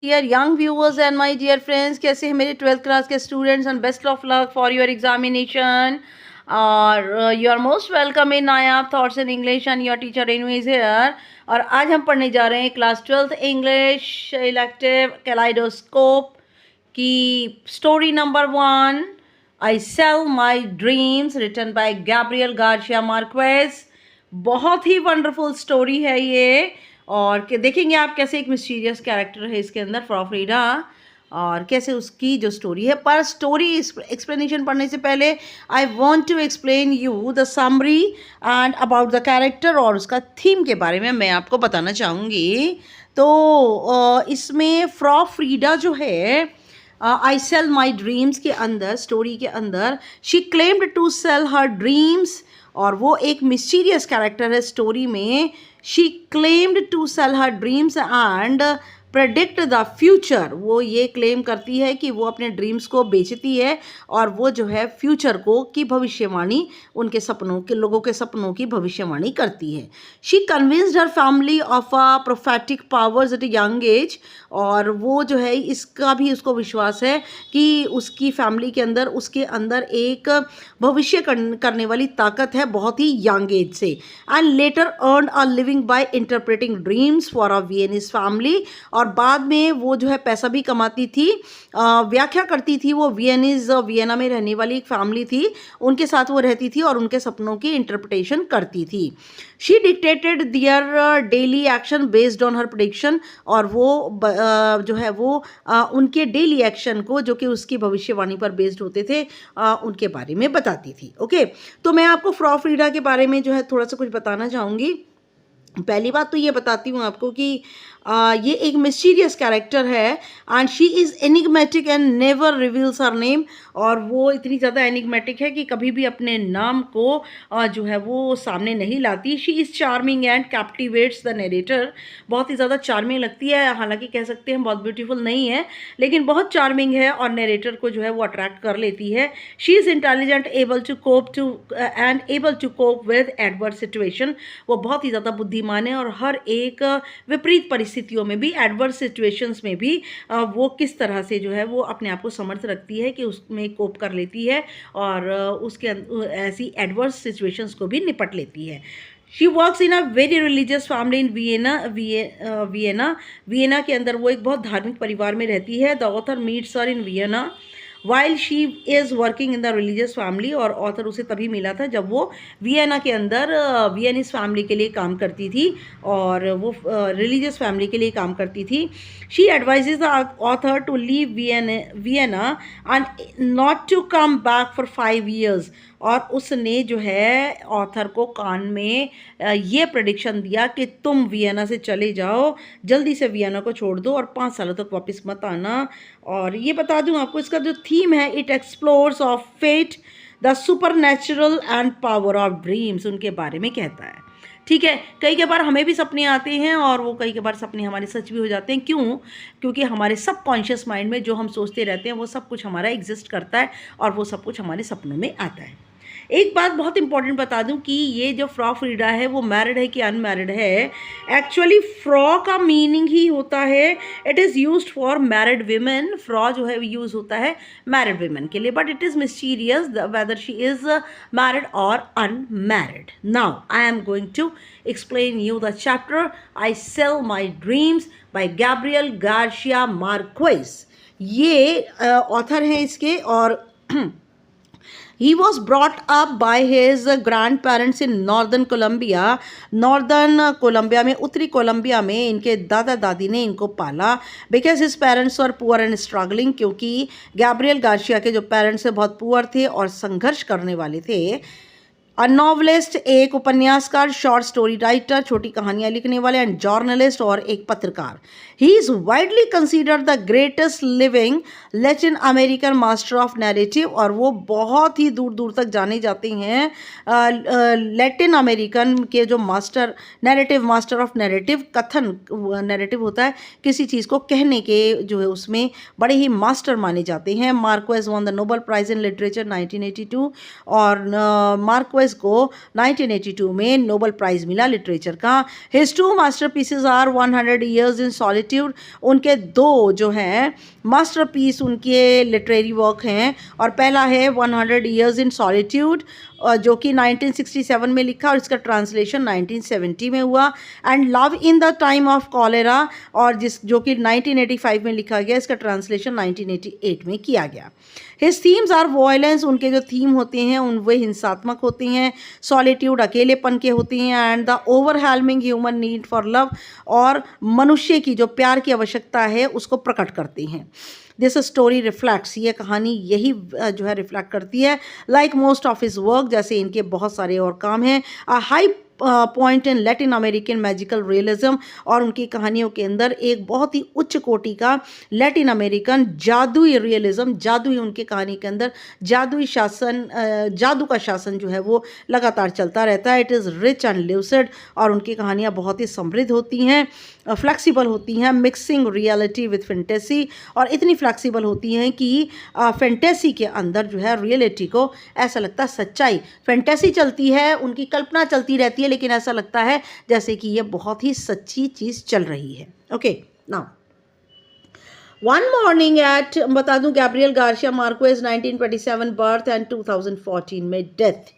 Dear young viewers and my dear friends, कैसे हैं मेरे 12th क्लास के students and best of luck for your examination और you are most welcome in Nayab Thoughts in English and your teacher Renu is here. और आज हम पढ़ने जा रहे हैं class 12th English elective Kaleidoscope की story number 1, I sell my dreams, written by Gabriel Garcia Marquez. बहुत ही वंडरफुल स्टोरी है ये, और देखेंगे आप कैसे एक मिस्टीरियस कैरेक्टर है इसके अंदर फ्रॉफ्रीडा, और कैसे उसकी जो स्टोरी है। पर स्टोरी एक्सप्लेनेशन पढ़ने से पहले I want to explain you the summary and about the character, और उसका थीम के बारे में मैं आपको बताना चाहूँगी। तो इसमें फ्रॉफ्रीडा जो है, आई सेल माई ड्रीम्स के अंदर, स्टोरी के अंदर, she claimed to sell her dreams, और वो एक मिस्टीरियस कैरेक्टर है स्टोरी में। She claimed to sell her dreams and predict the future. वो ये क्लेम करती है कि वो अपने ड्रीम्स को बेचती है, और वो जो है फ्यूचर को की भविष्यवाणी, उनके सपनों के, लोगों के सपनों की भविष्यवाणी करती है। She convinced her family of a prophetic powers at a young age, और वो जो है इसका भी उसको विश्वास है कि उसकी फैमिली के अंदर, उसके अंदर एक भविष्य करने वाली ताकत है बहुत ही यंग एज से। And later earn a living by interpreting dreams for a Viennese family, और बाद में वो जो है पैसा भी कमाती थी, व्याख्या करती थी। वो वियना में रहने वाली एक फैमिली थी, उनके साथ वो रहती थी और उनके सपनों की इंटरप्रिटेशन करती थी। She dictated their daily action based on her prediction, और वो जो है वो उनके डेली एक्शन को, जो कि उसकी भविष्यवाणी पर बेस्ड होते थे, उनके बारे में बताती थी। ओके, तो मैं आपको फ्रॉफ्रीडा के बारे में जो है थोड़ा सा कुछ बताना चाहूँगी। पहली बात तो ये बताती हूँ आपको कि ये एक मिस्टीरियस कैरेक्टर है, and she is enigmatic and never reveals her name. और वो इतनी ज़्यादा एनिग्मेटिक है कि कभी भी अपने नाम को जो है वो सामने नहीं लाती। She is charming and कैप्टिवेट्स the narrator. बहुत ही ज़्यादा चार्मिंग लगती है, हालांकि कह सकते हैं बहुत ब्यूटीफुल नहीं है, लेकिन बहुत चार्मिंग है, और नरेटर को जो है वो अट्रैक्ट कर लेती है। She is intelligent, able to cope to and able to cope with adverse situation. वो बहुत ही ज़्यादा बुद्धिमान है, और हर एक विपरीत परिस्थितियों में भी, एडवर्स सिचुएशंस में भी वो किस तरह से जो है वो अपने आप को समर्थ रखती है कि उसमें कोप कर लेती है, और उसके ऐसी एडवर्स सिचुएशंस को भी निपट लेती है। She works in a very religious family in Vienna के अंदर वो एक बहुत धार्मिक परिवार में रहती है। The author meets her in Vienna while she is working in the religious family, और ऑथर उसे तभी मिला था जब वो वियना के अंदर वियनिस फैमिली के लिए काम करती थी, और वो रिलीजियस फैमिली के लिए काम करती थी। She advises the author to leave Vienna and not to come back for 5 years, और उसने जो है ऑथर को कान में ये प्रेडिक्शन दिया कि तुम वियना से चले जाओ, जल्दी से वियना को छोड़ दो और 5 सालों तक वापस मत आना। और ये बता दूं आपको, इसका जो थीम है, it explores of fate, the supernatural and power of dreams, उनके बारे में कहता है। ठीक है, कई बार हमें भी सपने आते हैं, और वो कई बार सपने हमारे सच भी हो जाते हैं। क्यों? क्योंकि हमारे सबकॉन्शियस माइंड में जो हम सोचते रहते हैं वो सब कुछ हमारा एग्जिस्ट करता है, और वो सब कुछ हमारे सपनों में आता है। एक बात बहुत इंपॉर्टेंट बता दूं कि ये जो फ्रॉफ्रीडा है वो मैरिड है कि अनमैरिड है। एक्चुअली फ्रॉ का मीनिंग ही होता है, it is used for married women. Frau जो है यूज़ होता है मैरिड वीमेन के लिए, but it is mysterious whether she is married और unmarried. Now I am going to explain you the chapter I sell my dreams by Gabriel Garcia Marquez. ये author हैं इसके, और He was brought up by his grandparents in northern Colombia. Northern Colombia में, उत्तरी Colombia में इनके दादा दादी ने इनको पाला। Because his parents were poor and struggling, क्योंकि गैब्रियल गार्सिया के जो पेरेंट्स हैं बहुत पुअर थे और संघर्ष करने वाले थे। अ नॉवलिस्ट, एक उपन्यासकार, शॉर्ट स्टोरी राइटर, छोटी कहानियाँ लिखने वाले, एंड जर्नलिस्ट, और एक पत्रकार। He is widely considered the greatest living Latin American master of narrative, और वो बहुत ही दूर दूर तक जाने जाते हैं लैटिन अमेरिकन के जो master, narrative, master of narrative, कथन, नैरेटिव होता है किसी चीज़ को कहने के, जो है उसमें बड़े ही मास्टर माने जाते हैं। Marquez won the Nobel prize in literature 1982, और मार्क्वेज मार्क्वेज को 1982 में नोबेल प्राइज़ मिला लिटरेचर का। His two masterpieces are 100 years in solitude, उनके दो जो हैं मास्टरपीस उनके लिटरेरी वर्क हैं, और पहला है 100 ईयर्स इन सॉलिट्यूड जो कि 1967 में लिखा और इसका ट्रांसलेशन 1970 में हुआ, and love in the time of cholera और जो कि 1985 में लिखा गया, इसका ट्रांसलेशन 1988 में किया गया। हिज थीम्स आर वॉयलेंस, उनके जो थीम होते हैं वे हिंसात्मक होते हैं, सॉलिट्यूड अकेलेपन के होते हैं, and the overwhelming human need for love, और मनुष्य की जो प्यार की आवश्यकता है उसको प्रकट करते हैं। दिस स्टोरी रिफ्लेक्ट्स, ये कहानी यही जो है रिफ्लेक्ट करती है, like most of his work, जैसे इनके बहुत सारे और काम हैं, a high point in Latin American magical realism, और उनकी कहानियों के अंदर एक बहुत ही उच्च कोटि का लैटिन अमेरिकन जादुई रियलिज्म, जादुई उनके कहानी के अंदर जादुई शासन, जादू का शासन जो है वो लगातार चलता रहता है। It is rich and lucid, और उनकी कहानियाँ बहुत ही समृद्ध होती हैं, फ्लेक्सिबल होती हैं, मिक्सिंग रियलिटी विथ फैंटेसी, और इतनी फ्लेक्सिबल होती हैं कि फैंटेसी के अंदर जो है रियलिटी को ऐसा लगता है सच्चाई, फैंटेसी चलती है, उनकी कल्पना चलती रहती है, लेकिन ऐसा लगता है जैसे कि ये बहुत ही सच्ची चीज़ चल रही है। Okay, now one morning at, बता दूं Gabriel Garcia Marquez 1927 birth and 2014 में death.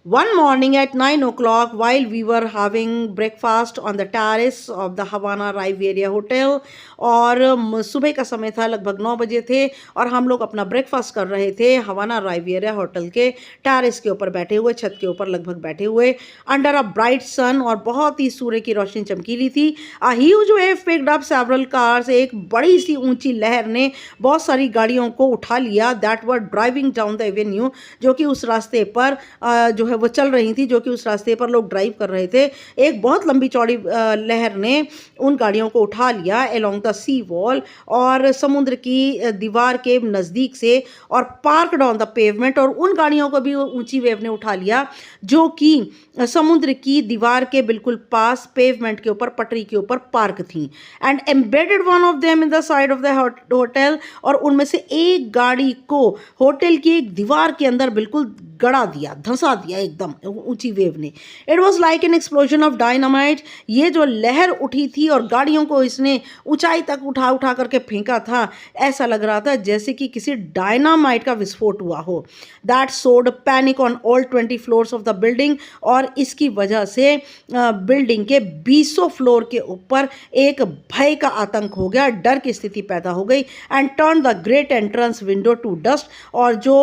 One morning at 9 o'clock, while we were having breakfast on the terrace of the Havana Riviera Hotel, और सुबह का समय था, लगभग 9 बजे थे, और हम लोग अपना ब्रेकफास्ट कर रहे थे हवाना राइवियरा होटल के टेरेस के ऊपर बैठे हुए, छत के ऊपर लगभग बैठे हुए, अंडर अ ब्राइट सन, और बहुत ही सूर्य की रोशनी चमकीली थी। A huge wave picked up several cars, एक बड़ी सी ऊंची लहर ने बहुत सारी गाड़ियों को उठा लिया, that were driving down the Avenue, जो कि उस रास्ते पर जो है वो चल रही थी, जो कि उस रास्ते पर लोग ड्राइव कर रहे थे। एक बहुत लंबी चौड़ी लहर ने उन गाड़ियों को उठा लिया अलोंग द सी वॉल, और समुद्र की दीवार के नज़दीक से, और पार्कड ऑन द पेवमेंट, और उन गाड़ियों को भी ऊंची वेव ने उठा लिया जो कि समुद्र की दीवार के बिल्कुल पास पेवमेंट के ऊपर, पटरी के ऊपर पार्क थी, and embedded one of them in the side of the hotel, और उनमें से एक गाड़ी को होटल की एक दीवार के अंदर बिल्कुल गड़ा दिया, धंसा दिया एकदम ऊंची वेव ने। It was like an explosion of dynamite, ये जो लहर उठी थी और गाड़ियों को इसने ऊंचाई तक उठा उठा करके फेंका था, ऐसा लग रहा था जैसे कि किसी डायनामाइट का विस्फोट हुआ हो। दैट सोड panic on all 20 floors of the building, और इसकी वजह से बिल्डिंग के 20 फ्लोर के ऊपर एक भय का आतंक हो गया, डर की स्थिति पैदा हो गई, and turn the great entrance window to dust, और जो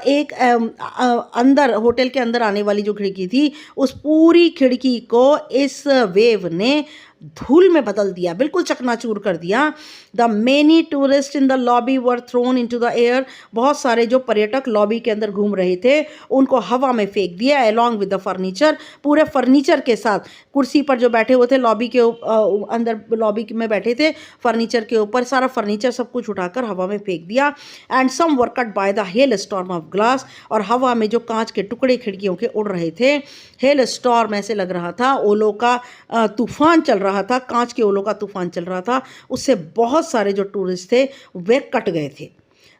एक अंदर होटल के अंदर आने वाली जो खिड़की थी, उस पूरी खिड़की को इस वेव ने धूल में बदल दिया, बिल्कुल चकनाचूर कर दिया। The many tourist in the lobby were throne into the air, बहुत सारे जो पर्यटक लॉबी के अंदर घूम रहे थे उनको हवा में फेंक दिया, अलॉन्ग विद द फर्नीचर, पूरे फर्नीचर के साथ। कुर्सी पर जो बैठे हुए थे लॉबी के अंदर, लॉबी में बैठे थे, फर्नीचर के ऊपर सारा फर्नीचर सब कुछ उठाकर हवा में फेंक दिया, and some were cut by the hailstorm of glass, और हवा में जो कांच के टुकड़े खिड़कियों के उड़ रहे थे, हेल स्टॉर्म ऐसे लग रहा था, ओलों का तूफान चल रहा था, कांच के ओलों का तूफान चल रहा था, उससे बहुत सारे जो टूरिस्ट थे वे कट गए थे।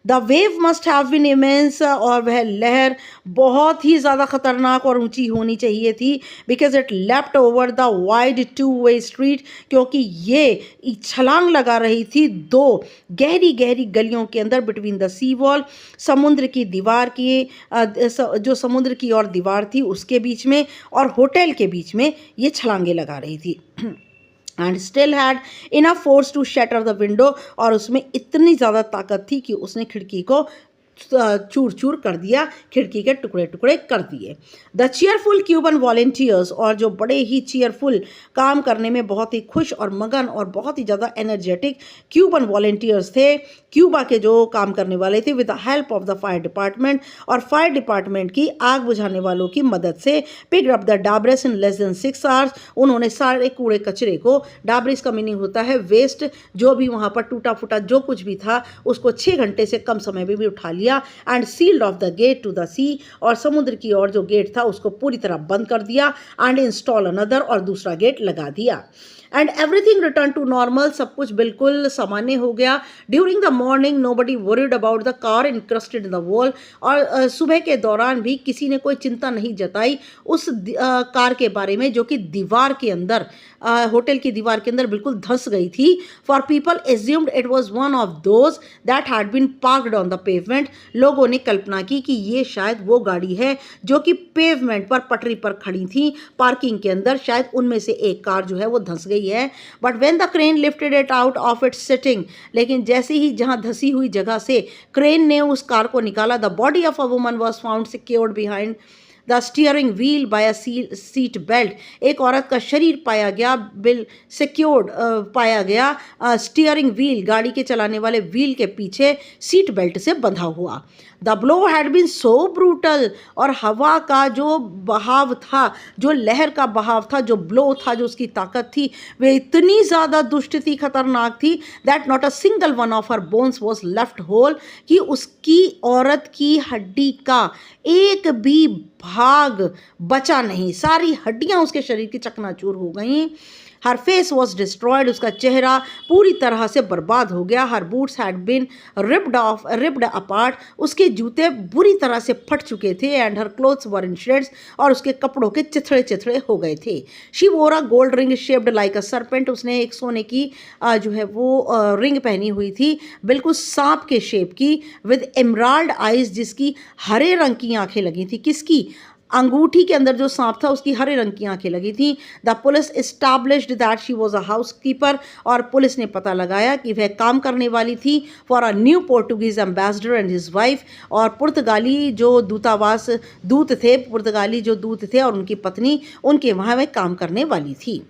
The wave must have been immense, और वह लहर बहुत ही ज़्यादा खतरनाक और ऊंची होनी चाहिए थी, because it left over the wide two way street, क्योंकि ये छलांग लगा रही थी दो गहरी गहरी गलियों के अंदर, बिटवीन द सी वॉल, समुद्र की दीवार की, जो समुद्र की और दीवार थी उसके बीच में, और होटल के बीच में ये छलांगे लगा रही थी। And still had enough force to shatter the window, और उसमें इतनी ज़्यादा ताकत थी कि उसने खिड़की को चूर चूर कर दिया, खिड़की के टुकड़े टुकड़े कर दिए। द चीयरफुल क्यूबन वॉलेंटियर्स, और जो बड़े ही चीयरफुल, काम करने में बहुत ही खुश और मगन और बहुत ही ज़्यादा एनर्जेटिक क्यूबन वॉलेंटियर्स थे, क्यूबा के जो काम करने वाले थे, with the help of the fire department, और फायर डिपार्टमेंट की आग बुझाने वालों की मदद से, picked up the debris in less than 6 hours, उन्होंने सारे कूड़े कचरे को, डाबरेस का मीनिंग होता है वेस्ट, जो भी वहाँ पर टूटा फूटा जो कुछ भी था उसको 6 घंटे से कम समय में भी उठा लिया, and sealed off the gate to the sea, और समुद्र की ओर जो गेट था उसको पूरी तरह बंद कर दिया, एंड इंस्टॉल अनदर, और दूसरा गेट लगा दिया। And everything return to normal, सब कुछ बिल्कुल सामान्य हो गया. During the morning nobody worried about the car encrusted in the wall, और सुबह के दौरान भी किसी ने कोई चिंता नहीं जताई उस कार के बारे में जो कि दीवार के अंदर, होटल की दीवार के अंदर बिल्कुल धंस गई थी. For people assumed it was one of those that had been parked on the pavement. लोगों ने कल्पना की कि ये शायद वो गाड़ी है जो कि पेवमेंट पर, पटरी पर खड़ी थी पार्किंग के अंदर, शायद उनमें से एक कार जो है वो धंस गई है. But when the crane lifted it out of its sitting, लेकिन जैसे ही जहां धंसी हुई जगह से क्रेन ने उस कार को निकाला, the body of a woman was found secured behind the steering wheel by a seat belt. एक औरत का शरीर पाया गया, बिल सिक्योर्ड पाया गया, स्टीयरिंग व्हील, गाड़ी के चलाने वाले व्हील के पीछे सीट बेल्ट से बंधा हुआ. The blow had been so brutal, और हवा का जो बहाव था, जो लहर का बहाव था, जो ब्लो था, जो उसकी ताकत थी, वे इतनी ज़्यादा दुष्ट थी, खतरनाक थी, that not a single one of her bones was left whole, कि उसकी, औरत की हड्डी का एक भी भाग बचा नहीं, सारी हड्डियां उसके शरीर की चकनाचूर हो गईं. हर फेस वॉज डिस्ट्रॉयड, उसका चेहरा पूरी तरह से बर्बाद हो गया. Her boots had been ripped apart, उसके जूते बुरी तरह से फट चुके थे. And her clothes were in shreds, और उसके कपड़ों के चिथड़े चिथड़े हो गए थे. She wore a gold ring shaped like a serpent, उसने एक सोने की जो है वो रिंग पहनी हुई थी, बिल्कुल सांप के शेप की, विद एमराल्ड आइज, जिसकी हरे रंग की आंखें लगी थी. किसकी? अंगूठी के अंदर जो सांप था उसकी हरे रंग की आंखें लगी थी. The police established that she was a house keeper, और पुलिस ने पता लगाया कि वह काम करने वाली थी for a new Portuguese ambassador and his wife, और पुर्तगाली जो दूतावास दूत थे, पुर्तगाली जो दूत थे और उनकी पत्नी, उनके वहाँ वह काम करने वाली थी.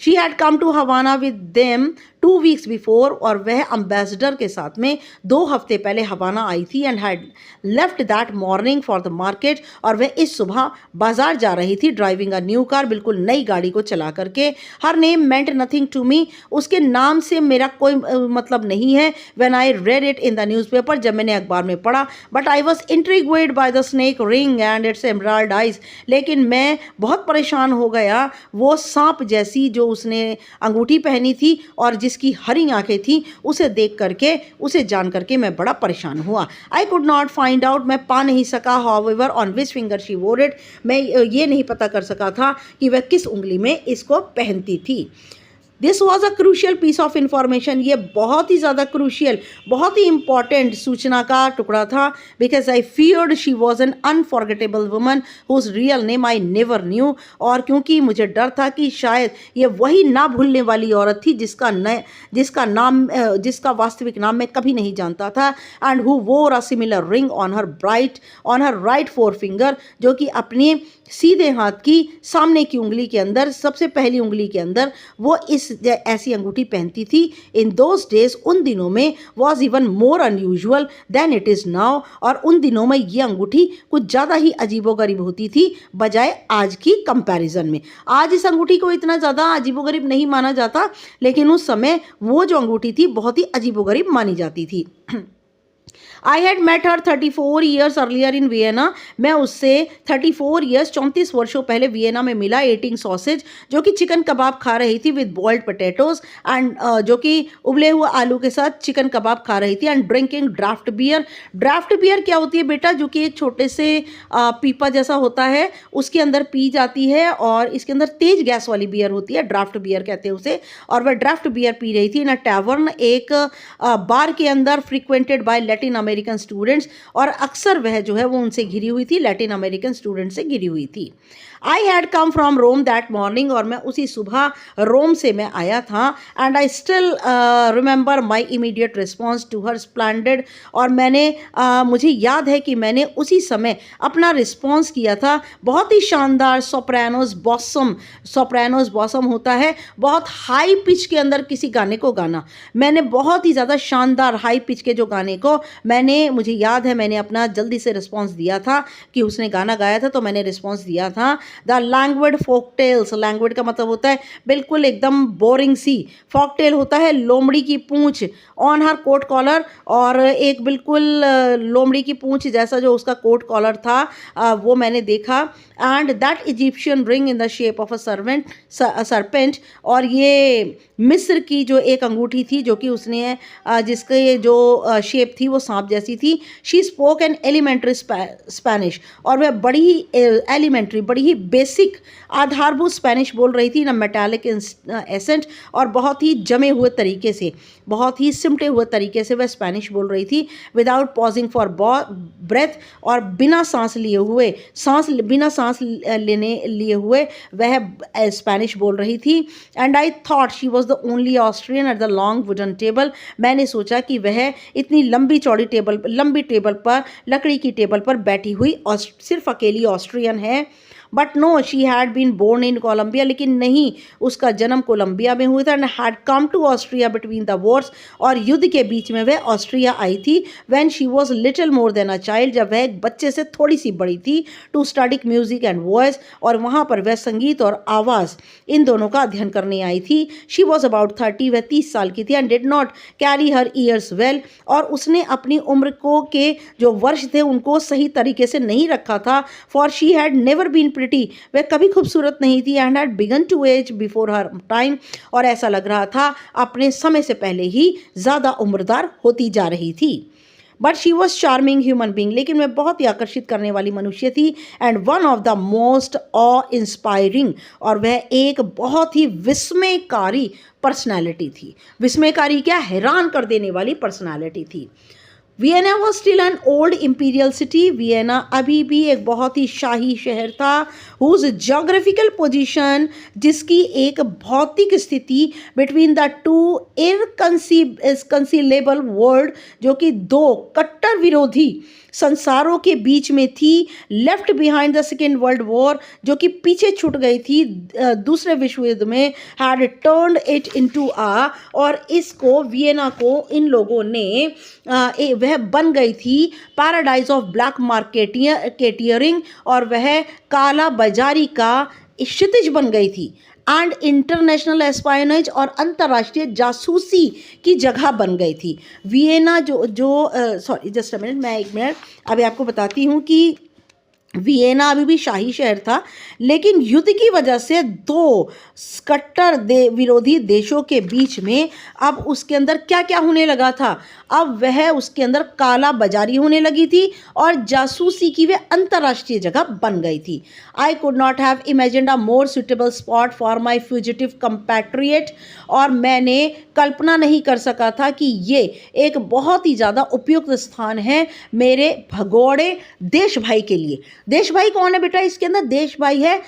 She had come to Havana with them 2 weeks before, और वह अम्बेसडर के साथ में 2 हफ्ते पहले हवाना आई थी. And had left that morning for the market, और वह इस सुबह बाजार जा रही थी, ड्राइविंग अ न्यू कार, बिल्कुल नई गाड़ी को चला करके. Her name meant nothing to me, उसके नाम से मेरा कोई मतलब नहीं है. When I read it in the newspaper, जब मैंने अखबार में पढ़ा. But I was intrigued by the snake ring and its emerald eyes, लेकिन मैं बहुत परेशान हो गया वो सांप जैसी जो उसने अंगूठी पहनी थी और जिसकी हरी आंखें थी, उसे देख करके, उसे जान करके मैं बड़ा परेशान हुआ. आई कुड नॉट फाइंड आउट, मैं पा नहीं सका, however on which finger she वोर इट, मैं ये नहीं पता कर सका था कि वह किस उंगली में इसको पहनती थी. This was a crucial piece of information, ये बहुत ही ज़्यादा क्रूशियल, बहुत ही इंपॉर्टेंट सूचना का टुकड़ा था. Because I feared she was an unforgettable woman whose real name I never knew, और क्योंकि मुझे डर था कि शायद ये वही ना भूलने वाली औरत थी जिसका वास्तविक नाम मैं कभी नहीं जानता था. एंड हु वोर a similar ring on her right four finger, जो कि अपने सीधे हाथ की सामने की उंगली के अंदर, सबसे पहली उंगली के अंदर वो ऐसी अंगूठी पहनती थी. इन दोज डेज, उन दिनों में, was even more unusual than it is now, और उन दिनों में ये अंगूठी कुछ ज़्यादा ही अजीबोगरीब होती थी बजाय आज की कंपैरिजन में. आज इस अंगूठी को इतना ज़्यादा अजीबोगरीब नहीं माना जाता, लेकिन उस समय वो जो अंगूठी थी बहुत ही अजीबोगरीब मानी जाती थी. I had met her 34 years earlier in Vienna, मैं उससे 34 ईयर्स 34 वर्षों पहले वियना में मिला. एटिंग सॉसेज, जो कि चिकन कबाब खा रही थी, विद बॉइल्ड पोटैटोज, एंड जो कि उबले हुए आलू के साथ चिकन कबाब खा रही थी. And drinking draught beer. Draught beer क्या होती है बेटा? जो कि एक छोटे से पीपा जैसा होता है, उसके अंदर पी जाती है, और इसके अंदर तेज गैस वाली बियर होती है, ड्राफ्ट बियर कहते हैं उसे. और वह ड्राफ्ट बियर पी रही थी इन अ टैवर्न, एक बार के अंदर, फ्रिक्वेंटेड बाय लैटिन अमेरिकन स्टूडेंट्स, और अक्सर वह जो है वो उनसे घिरी हुई थी, लैटिन अमेरिकन स्टूडेंट से घिरी हुई थी. I had come from Rome that morning, और मैं उसी सुबह रोम से मैं आया था. And I still remember my immediate response to her splendid, और मुझे याद है कि मैंने उसी समय अपना रिस्पॉन्स किया था बहुत ही शानदार सोप्रानोस बॉसम होता है बहुत हाई पिच के अंदर किसी गाने को गाना. मैंने बहुत ही ज़्यादा शानदार हाई पिच के जो गाने को मुझे याद है मैंने अपना जल्दी से रिस्पॉन्स दिया था कि उसने गाना गाया था, तो मैंने रिस्पॉन्स दिया था द लैंग्वेड फोक टेल्स, लैंग्वेड का मतलब होता है बिल्कुल एकदम बोरिंग सी, फोक टेल होता है लोमड़ी की पूंछ, ऑन हर कोट कॉलर, और एक बिल्कुल लोमड़ी की पूंछ जैसा जो उसका कोट कॉलर था वो मैंने देखा। And that Egyptian ring in the shape of a serpent, और ये मिस्र की जो एक अंगूठी थी जो कि उसने जिसके जो शेप थी वो सांप जैसी थी। She spoke an elementary Spanish, और वह बड़ी ही एलिमेंट्री, बड़ी ही बेसिक आधारभूत स्पेनिश बोल रही थी, ना मेटालिक एसेंट, और बहुत ही जमे हुए तरीके से, बहुत ही सिमटे हुए तरीके से वह स्पेनिश बोल रही थी, विदाउट पॉजिंग फॉर ब्रेथ, और बिना सांस लेने लिए हुए वह स्पेनिश बोल रही थी। And I thought she was the only Austrian at the long wooden table, मैंने सोचा कि वह इतनी लंबी टेबल पर, लकड़ी की टेबल पर बैठी हुई सिर्फ अकेली ऑस्ट्रियन है। But no, she had been born in Colombia, लेकिन नहीं, उसका जन्म कोलंबिया में हुआ था। And had come to Austria between the wars, और युद्ध के बीच में वह ऑस्ट्रिया आई थी। When she was little more than a child, जब वह एक बच्चे से थोड़ी सी बड़ी थी, to study music and voice, और वहाँ पर वह संगीत और आवाज़ इन दोनों का अध्ययन करने आई थी। शी वॉज अबाउट 30, वह 30 साल की थी। And did not carry her years well, और उसने अपनी उम्र को के जो वर्ष थे उनको सही तरीके से नहीं रखा था। For she had never been pretty, वह कभी खूबसूरत नहीं थी। And had begun to age before her time, और ऐसा लग रहा था अपने समय से पहले ही ज़्यादा उम्रदार होती जा रही थी। But she was charming human being, लेकिन वह बहुत ही आकर्षित करने वाली मनुष्य थी। And one of the most of inspiring, और वह एक बहुत ही विस्मयकारी पर्सनैलिटी थी। विस्मयकारी क्या, हैरान कर देने वाली पर्सनैलिटी थी। Vienna was still an old imperial city, Vienna अभी भी एक बहुत ही शाही शहर था। हुज जोग्राफिकल पोजीशन, जिसकी एक भौतिक स्थिति बिटवीन द टू इनकंसीलेबल वर्ल्ड, जो कि दो कट्टर विरोधी संसारों के बीच में थी। Left behind the second world war, जो कि पीछे छूट गई थी दूसरे विश्व युद्ध में, हैड टर्न्ड इट इनटू और इसको, वियना को, इन लोगों ने वह बन गई थी पैराडाइज ऑफ ब्लैक मार्केटियरिंग, और वह काला बाजारी का क्षितिज बन गई थी। एंड इंटरनेशनल एस्पायनेज, और अंतर्राष्ट्रीय जासूसी की जगह बन गई थी। Vienna sorry just a minute, मैं एक मिनट अभी आपको बताती हूँ कि वियना अभी भी शाही शहर था, लेकिन युद्ध की वजह से दो कट्टर विरोधी देशों के बीच में अब उसके अंदर क्या क्या होने लगा था। अब वह उसके अंदर काला बाजारी होने लगी थी, और जासूसी की वह अंतर्राष्ट्रीय जगह बन गई थी। I could not have imagined a more suitable spot for my fugitive compatriot, और मैंने कल्पना नहीं कर सका था कि ये एक बहुत ही ज़्यादा उपयुक्त स्थान है मेरे भगोड़े देश भाई के लिए। देश भाई कौन है बेटा इसके अंदर? देश भाई है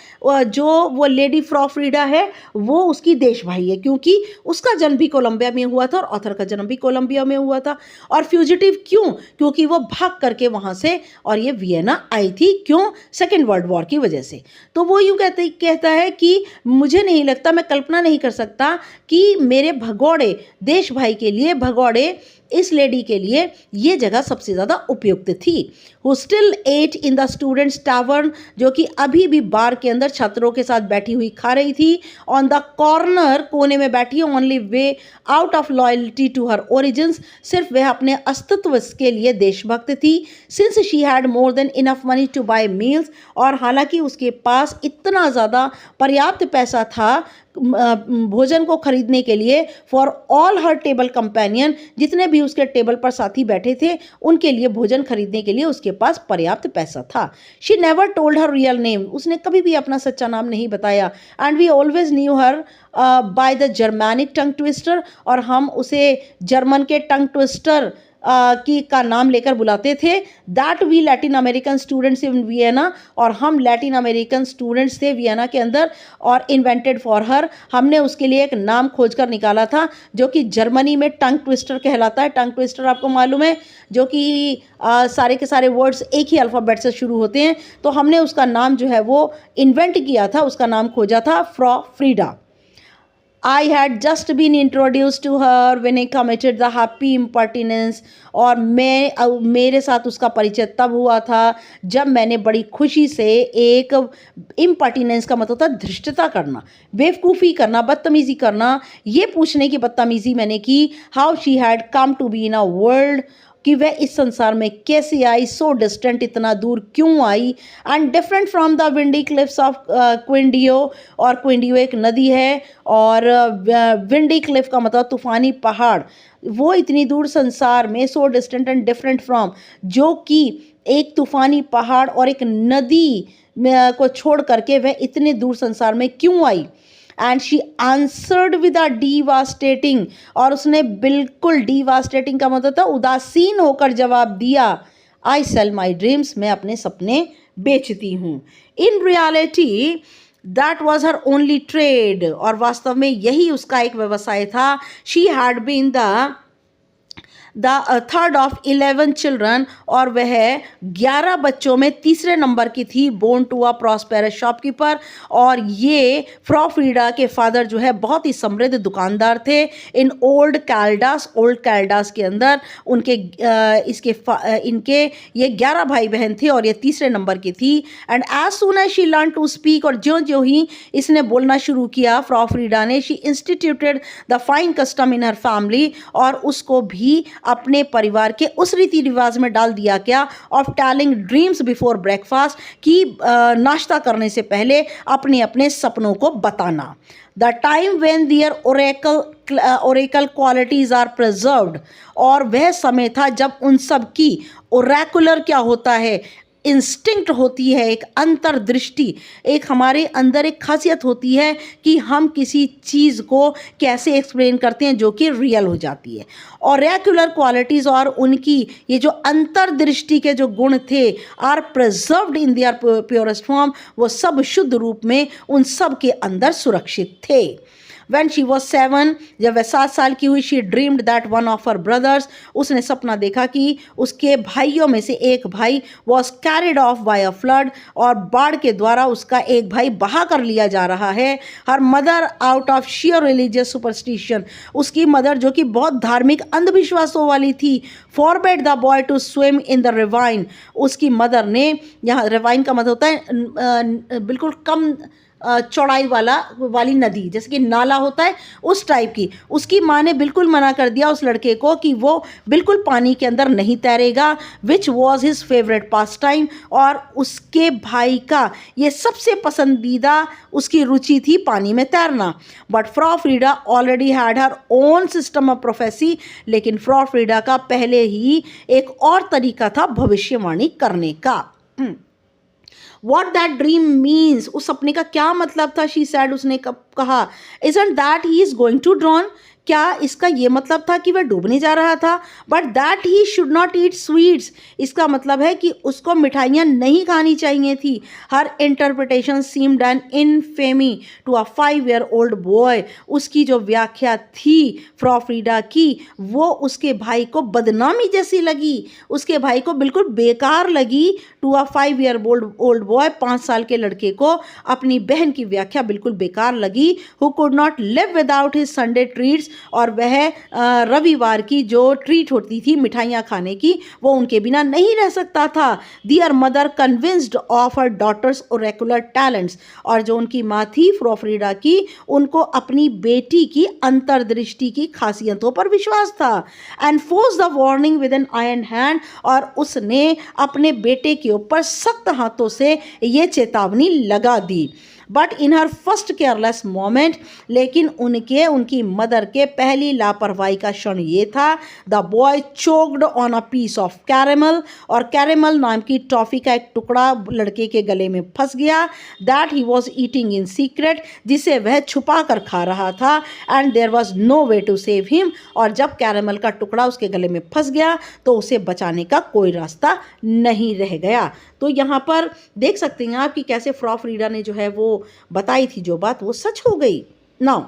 जो वो लेडी फ्रॉ फ्रीडा है, वो उसकी देश भाई है, क्योंकि उसका जन्म भी कोलंबिया में हुआ था और ऑथर का जन्म भी कोलंबिया में हुआ था। और फ्यूजिटिव क्यों? क्योंकि वो भाग करके वहाँ से, और ये वियना आई थी, क्यों? सेकेंड वर्ल्ड वॉर की वजह से। तो वो यूँ कहता है कि मुझे नहीं लगता, मैं कल्पना नहीं कर सकता कि मेरे भगोड़े देश भाई के लिए, भगोड़े इस लेडी के लिए ये जगह सबसे ज़्यादा उपयुक्त थी। Who still at in the students tavern, जो कि अभी भी बार के अंदर छात्रों के साथ बैठी हुई खा रही थी। ऑन द कॉर्नर, कोने में बैठी, only way out of loyalty to her origins, सिर्फ वह अपने अस्तित्व के लिए देशभक्त थी। Since she had more than enough money to buy meals, और हालांकि उसके पास इतना ज़्यादा पर्याप्त पैसा था भोजन को खरीदने के लिए, for all her table companion, जितने भी उसके टेबल पर साथी बैठे थे उनके लिए भोजन खरीदने के लिए उसके पास पर्याप्त पैसा था। She never told her real name, उसने कभी भी अपना सच्चा नाम नहीं बताया। And we always knew her by the Germanic tongue twister, और हम उसे जर्मन के टंग ट्विस्टर का नाम लेकर बुलाते थे। That we Latin American students in Vienna, और हम लैटिन अमेरिकन स्टूडेंट्स थे वियना के अंदर, और इन्वेंटेड फॉर हर, हमने उसके लिए एक नाम खोजकर निकाला था जो कि जर्मनी में टंग ट्विस्टर कहलाता है। टंग ट्विस्टर आपको मालूम है, जो कि सारे के सारे वर्ड्स एक ही अल्फ़ाबेट से शुरू होते हैं। तो हमने उसका नाम जो है वो इन्वेंट किया था, उसका नाम खोजा था Frau Frieda. I had just been introduced to her when I committed the happy impertinence. और मेरे साथ उसका परिचय तब हुआ था जब मैंने बड़ी खुशी से एक इम्पर्टिनेंस का मतलब होता है धृष्टता करना, बेवकूफ़ी करना, बदतमीज़ी करना, ये पूछने की बदतमीज़ी मैंने की, how she had come to be in a world, कि वह इस संसार में कैसे आई, सो डिस्टेंट, इतना दूर क्यों आई, and different from the windy cliffs of Quindio. और क्विंडियो एक नदी है और विंडी क्लिफ का मतलब तूफ़ानी पहाड़, वो इतनी दूर संसार में, सो डिस्टेंट एंड डिफरेंट फ्रॉम, जो कि एक तूफ़ानी पहाड़ और एक नदी को छोड़ करके वह इतने दूर संसार में क्यों आई। And she answered with a devastating, और उसने बिल्कुल, डिवास्टेटिंग का मतलब था उदासीन होकर जवाब दिया, आई सेल माई ड्रीम्स, मैं अपने सपने बेचती हूँ। In reality that was her only trade, और वास्तव में यही उसका एक व्यवसाय था। She had been the third of 11 children, और वह 11 बच्चों में तीसरे नंबर की थी, born to a prosperous shopkeeper. और ये फ्रॉ फ्रीडा के फादर जो है बहुत ही समृद्ध दुकानदार थे। इन ओल्ड कैलडास के अंदर उनके इनके ये 11 भाई बहन थे और ये तीसरे नंबर की थी। And as soon as she learn to speak, और ज्यों ज्यों ही इसने बोलना शुरू किया, फ्रॉ फ्रीडा ने, she instituted the fine custom in her family, और उसको भी अपने परिवार के उस रीति रिवाज में डाल दिया गया, of telling dreams before breakfast, कि नाश्ता करने से पहले अपने अपने सपनों को बताना। The time when their oracle qualities are preserved, और वह समय था जब उन सब की ओरेकुलर क्या होता है, इंस्टिंक्ट होती है, एक अंतर्दृष्टि, एक हमारे अंदर एक खासियत होती है कि हम किसी चीज़ को कैसे एक्सप्लेन करते हैं जो कि रियल हो जाती है। और रेक्युलर क्वालिटीज़ और उनकी ये जो अंतर्दृष्टि के जो गुण थे, are preserved in their purest form, वो सब शुद्ध रूप में उन सब के अंदर सुरक्षित थे। When she was 7, जब वह 7 साल की हुई, she dreamed that one of her brothers, उसने सपना देखा कि उसके भाइयों में से एक भाई was carried off by a flood, और बाढ़ के द्वारा उसका एक भाई बहा कर लिया जा रहा है। Her mother out of sheer religious superstition, उसकी मदर जो कि बहुत धार्मिक अंधविश्वासों वाली थी, forbade the boy to swim in the ravine, उसकी मदर ने, यहाँ ravine का मतलब होता है बिल्कुल कम चौड़ाई वाली नदी, जैसे कि नाला होता है उस टाइप की, उसकी माँ ने बिल्कुल मना कर दिया उस लड़के को कि वो बिल्कुल पानी के अंदर नहीं तैरेगा, which was his favourite pastime, और उसके भाई का ये सबसे पसंदीदा उसकी रुचि थी पानी में तैरना। But Frau Frieda already had her own system of prophecy, लेकिन फ्रॉ फ्रीडा का पहले ही एक और तरीका था भविष्यवाणी करने का। What that dream means, उस सपने का क्या मतलब था, she said, उसने कहा, isn't that he is going to drown, क्या इसका ये मतलब था कि वह डूबने जा रहा था, but that he should not eat sweets, इसका मतलब है कि उसको मिठाइयाँ नहीं खानी चाहिए थी। Her interpretation seemed an infamy to a 5-year-old boy, उसकी जो व्याख्या थी फ्रॉ फ्रीडा की, वो उसके भाई को बदनामी जैसी लगी, उसके भाई को बिल्कुल बेकार लगी। टू अ 5-year-old बॉय, 5 साल के लड़के को अपनी बहन की व्याख्या बिल्कुल बेकार लगी। Who could not live without his Sunday treats, और वह रविवार की जो ट्रीट होती थी मिठाइयाँ खाने की, वो उनके बिना नहीं रह सकता था। Their mother convinced of her daughter's oracular talents, और जो उनकी माँ थी फ्रॉ फ्रीडा की, उनको अपनी बेटी की अंतर्दृष्टि की खासियतों पर विश्वास था। And force the warning with an iron hand, और उसने अपने बेटे के ऊपर सख्त हाथों से ये चेतावनी लगा दी। But in her first careless moment, लेकिन उनकी मदर के पहली लापरवाही का क्षण ये था, the boy choked on a piece of caramel, और कैरेमल नाम की टॉफ़ी का एक टुकड़ा लड़के के गले में फंस गया, that he was eating in secret, जिसे वह छुपा कर खा रहा था। And there was no way to save him, और जब कैरेमल का टुकड़ा उसके गले में फंस गया तो उसे बचाने का कोई रास्ता नहीं रह गया। तो यहाँ पर देख सकते हैं आप कि कैसे फ्रॉ फ्रीडा ने जो है वो बताई थी जो बात, वो सच हो गई। Now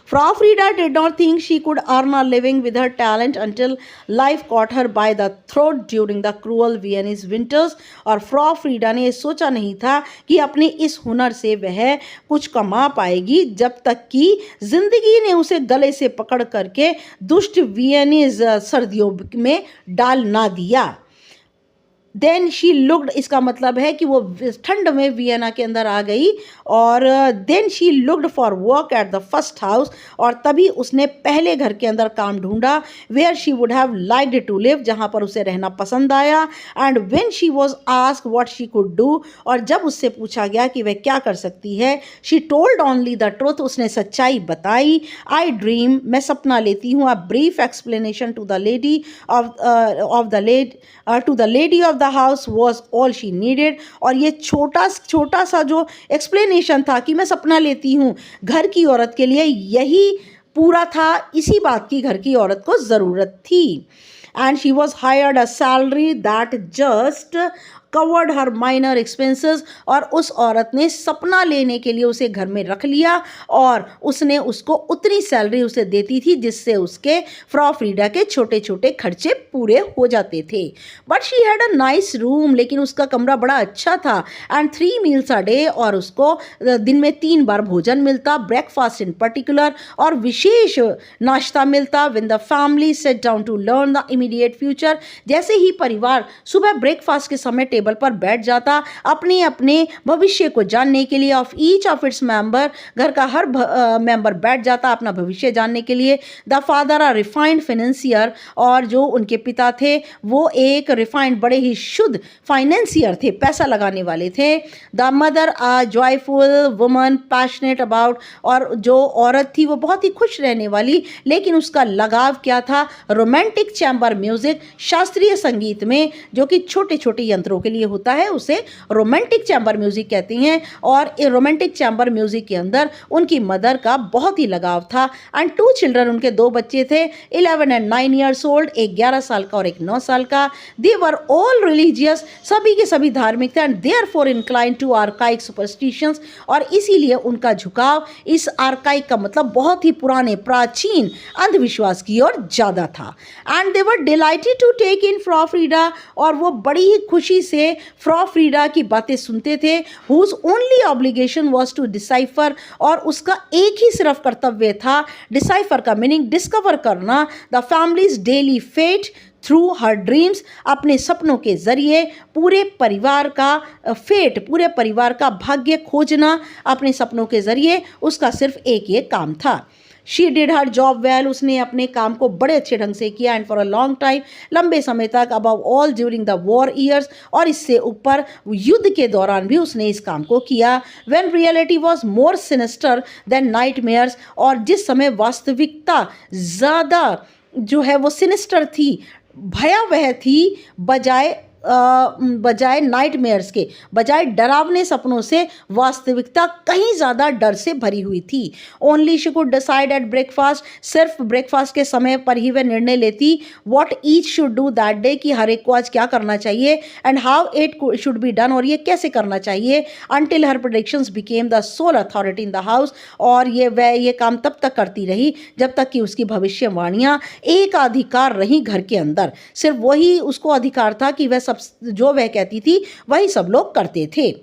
Frau Frida did not think she could earn a living with her talent until life caught her by the throat during the cruel Viennese winters. और फ्रॉ फ्रीडा ने सोचा नहीं था कि अपने इस हुनर से वह कुछ कमा पाएगी, जब तक कि जिंदगी ने उसे गले से पकड़ करके दुष्ट वियनीज सर्दियों में डाल ना दिया। देन शी लुक्ड, इसका मतलब है कि वो ठंड में वियना के अंदर आ गई। और then she looked for work at the first house, और तभी उसने पहले घर के अंदर काम ढूंढा where she would have liked to live, जहाँ पर उसे रहना पसंद आया। And when she was asked what she could do, और जब उससे पूछा गया कि वह क्या कर सकती है, she told only the truth, उसने सच्चाई बताई। आई ड्रीम, मैं सपना लेती हूँ। A brief explanation to the lady of the house was all she needed. और ये छोटा सा जो एक्सप्लेनेशन था कि मैं सपना लेती हूँ, घर की औरत के लिए यही पूरा था। इसी बात की घर की औरत को ज़रूरत थी। And she was hired a salary that just covered her minor expenses, और उस औरत ने सपना लेने के लिए उसे घर में रख लिया, और उसने उसको उतनी सैलरी उसे देती थी जिससे उसके फ्रॉ फ्रीडा के छोटे छोटे खर्चे पूरे हो जाते थे। But she had a nice room, लेकिन उसका कमरा बड़ा अच्छा था। एंड 3 मील्स अ डे, और उसको दिन में 3 बार भोजन मिलता, ब्रेकफास्ट इन पर्टिकुलर, और विशेष नाश्ता मिलता। When the family sat down to learn the immediate future, जैसे ही परिवार सुबह ब्रेकफास्ट के समय टेबल पर बैठ जाता अपने अपने भविष्य को जानने के लिए, of each of its member, घर का हर मेंबर बैठ जाता अपना भविष्य जानने के लिए। The father are refined financier, और जो उनके पिता थे वो एक रिफाइंड बड़े ही शुद्ध फाइनेंसियर थे, पैसा लगाने वाले थे। The mother a joyful woman passionate about, और जो औरत थी वो बहुत ही खुश रहने वाली, लेकिन उसका लगाव क्या था, रोमांटिक चैम्बर म्यूजिक, शास्त्रीय संगीत में, जो कि छोटे छोटे यंत्रों के लिए होता है, उसे रोमांटिक चैम्बर म्यूजिक कहते हैं। और रोमांटिक चैम्बर म्यूजिक के अंदर उनकी मदर का बहुत ही लगाव था। एंड 2 चिल्ड्रन, उनके 2 बच्चे थे, 11 एंड 9 ईयर्स ओल्ड, एक 11 साल का और एक 9 साल का। दे वर ऑल रिलीजियस, सभी के सभी धार्मिक थे। And therefore inclined to archaic superstitions, और इसीलिए उनका झुकाव इस आर्काइक का मतलब बहुत ही पुराने प्राचीन अंधविश्वास की ओर ज़्यादा था। And they were delighted to take in Frau Frieda, और वो बड़ी ही खुशी से फ्रॉ फ्रीडा की बातें सुनते थे। Whose only obligation was to decipher, और उसका एक ही सिर्फ कर्तव्य था, डिसाइफर का मीनिंग डिस्कवर करना, the family's daily fate through her dreams, अपने सपनों के जरिए पूरे परिवार का फेट, पूरे परिवार का भाग्य खोजना अपने सपनों के जरिए, उसका सिर्फ एक ये काम था। She did her job well, उसने अपने काम को बड़े अच्छे ढंग से किया। And for a long time, लंबे समय तक, above all during the war years, और इससे ऊपर युद्ध के दौरान भी उसने इस काम को किया। When reality was more sinister than nightmares, और जिस समय वास्तविकता ज़्यादा जो है वो सिनिस्टर थी, भयावह थी, बजाय नाइटमेयर्स के, बजाय डरावने सपनों से वास्तविकता कहीं ज़्यादा डर से भरी हुई थी। Only she could decide at breakfast, सिर्फ ब्रेकफास्ट के समय पर ही वह निर्णय लेती what each should do that day, कि हर एक को आज क्या करना चाहिए, and how it should be done, और ये कैसे करना चाहिए। Until her predictions became the sole authority in the house, और वह ये काम तब तक करती रही जब तक कि उसकी भविष्यवाणियाँ एक अधिकार रही घर के अंदर। सिर्फ वही उसको अधिकार था कि वह सब जो वह कहती थी वही सब लोग करते थे।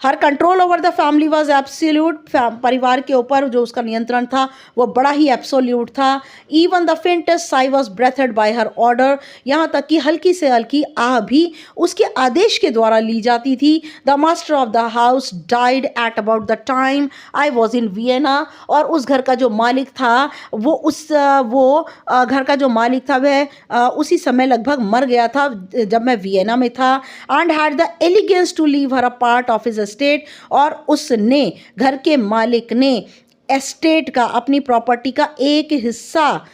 Her control over the family was absolute, परिवार के ऊपर जो उसका नियंत्रण था वो बड़ा ही एब्सोल्यूट था। Even the faintest sigh was breathed by her order, यहाँ तक कि हल्की से हल्की आह भी उसके आदेश के द्वारा ली जाती थी। The master of the house died at about the time I was in Vienna, और उस घर का जो मालिक था वो घर का जो मालिक था वह उसी समय लगभग मर गया था जब मैं वियना में था। And had the elegance to leave her a part of his estate, और उसने, घर के मालिक ने एस्टेट का, अपनी प्रॉपर्टी का एक हिस्सा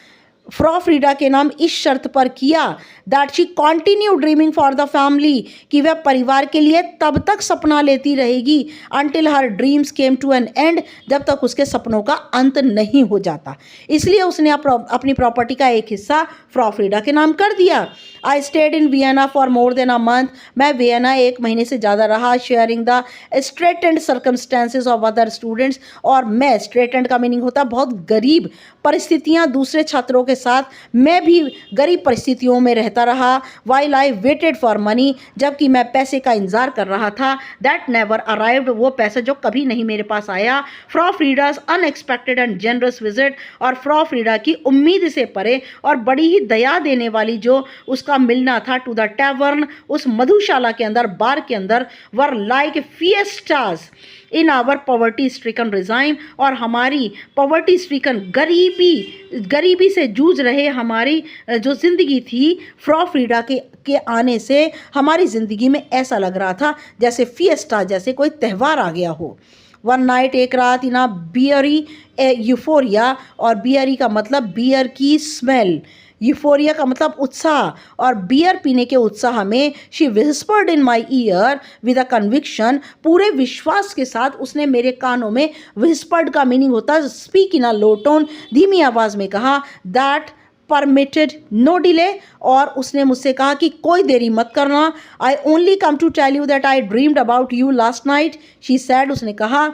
फ्रॉ फ्रीडा के नाम इस शर्त पर किया that she continue dreaming for the family, कि वह परिवार के लिए तब तक सपना लेती रहेगी until her dreams came to an end, जब तक उसके सपनों का अंत नहीं हो जाता। इसलिए उसने अपनी प्रॉपर्टी का एक हिस्सा फ्रॉ फ्रीडा के नाम कर दिया। I stayed in Vienna for more than a month, मैं वियना 1 महीने से ज़्यादा रहा। Sharing the straitened circumstances of other students, और मैं, स्ट्रेटेंड का मीनिंग होता है बहुत गरीब परिस्थितियाँ, दूसरे छात्रों के साथ मैं भी गरीब परिस्थितियों में रहता रहा। While I waited for money, जबकि मैं पैसे का इंतजार कर रहा था, दैट नेवर अराइव्ड, वो पैसा जो कभी नहीं मेरे पास आया। Frau Frieda's unexpected and generous visit, और फ्रॉ फ्रीडा की उम्मीद से परे और बड़ी ही दया देने वाली जो उसका मिलना था, टू द टैवर्न, उस मधुशाला के अंदर, बार के अंदर, were like fiestas in our poverty stricken regime, और हमारी पॉवर्टी स्ट्रिकन गरीबी से जूझ रहे हमारी जो ज़िंदगी थी, फ्रॉ फ्रीडा के आने से हमारी ज़िंदगी में ऐसा लग रहा था जैसे फिएस्टा, जैसे कोई त्यौहार आ गया हो। वन नाइट, एक रात, इन अ बियरी यूफोरिया, और बियरी का मतलब बियर की स्मेल, यूफोरिया का मतलब उत्साह, और बियर पीने के उत्साह में she whispered in my year with a conviction, पूरे विश्वास के साथ उसने मेरे कानों में, विस्पर्ड का मीनिंग होता है speak in a low tone, धीमी आवाज़ में कहा, दैट परमिटेड नो डिले, और उसने मुझसे कहा कि कोई देरी मत करना। I only come to tell you that I dreamed about you last night, she said, उसने कहा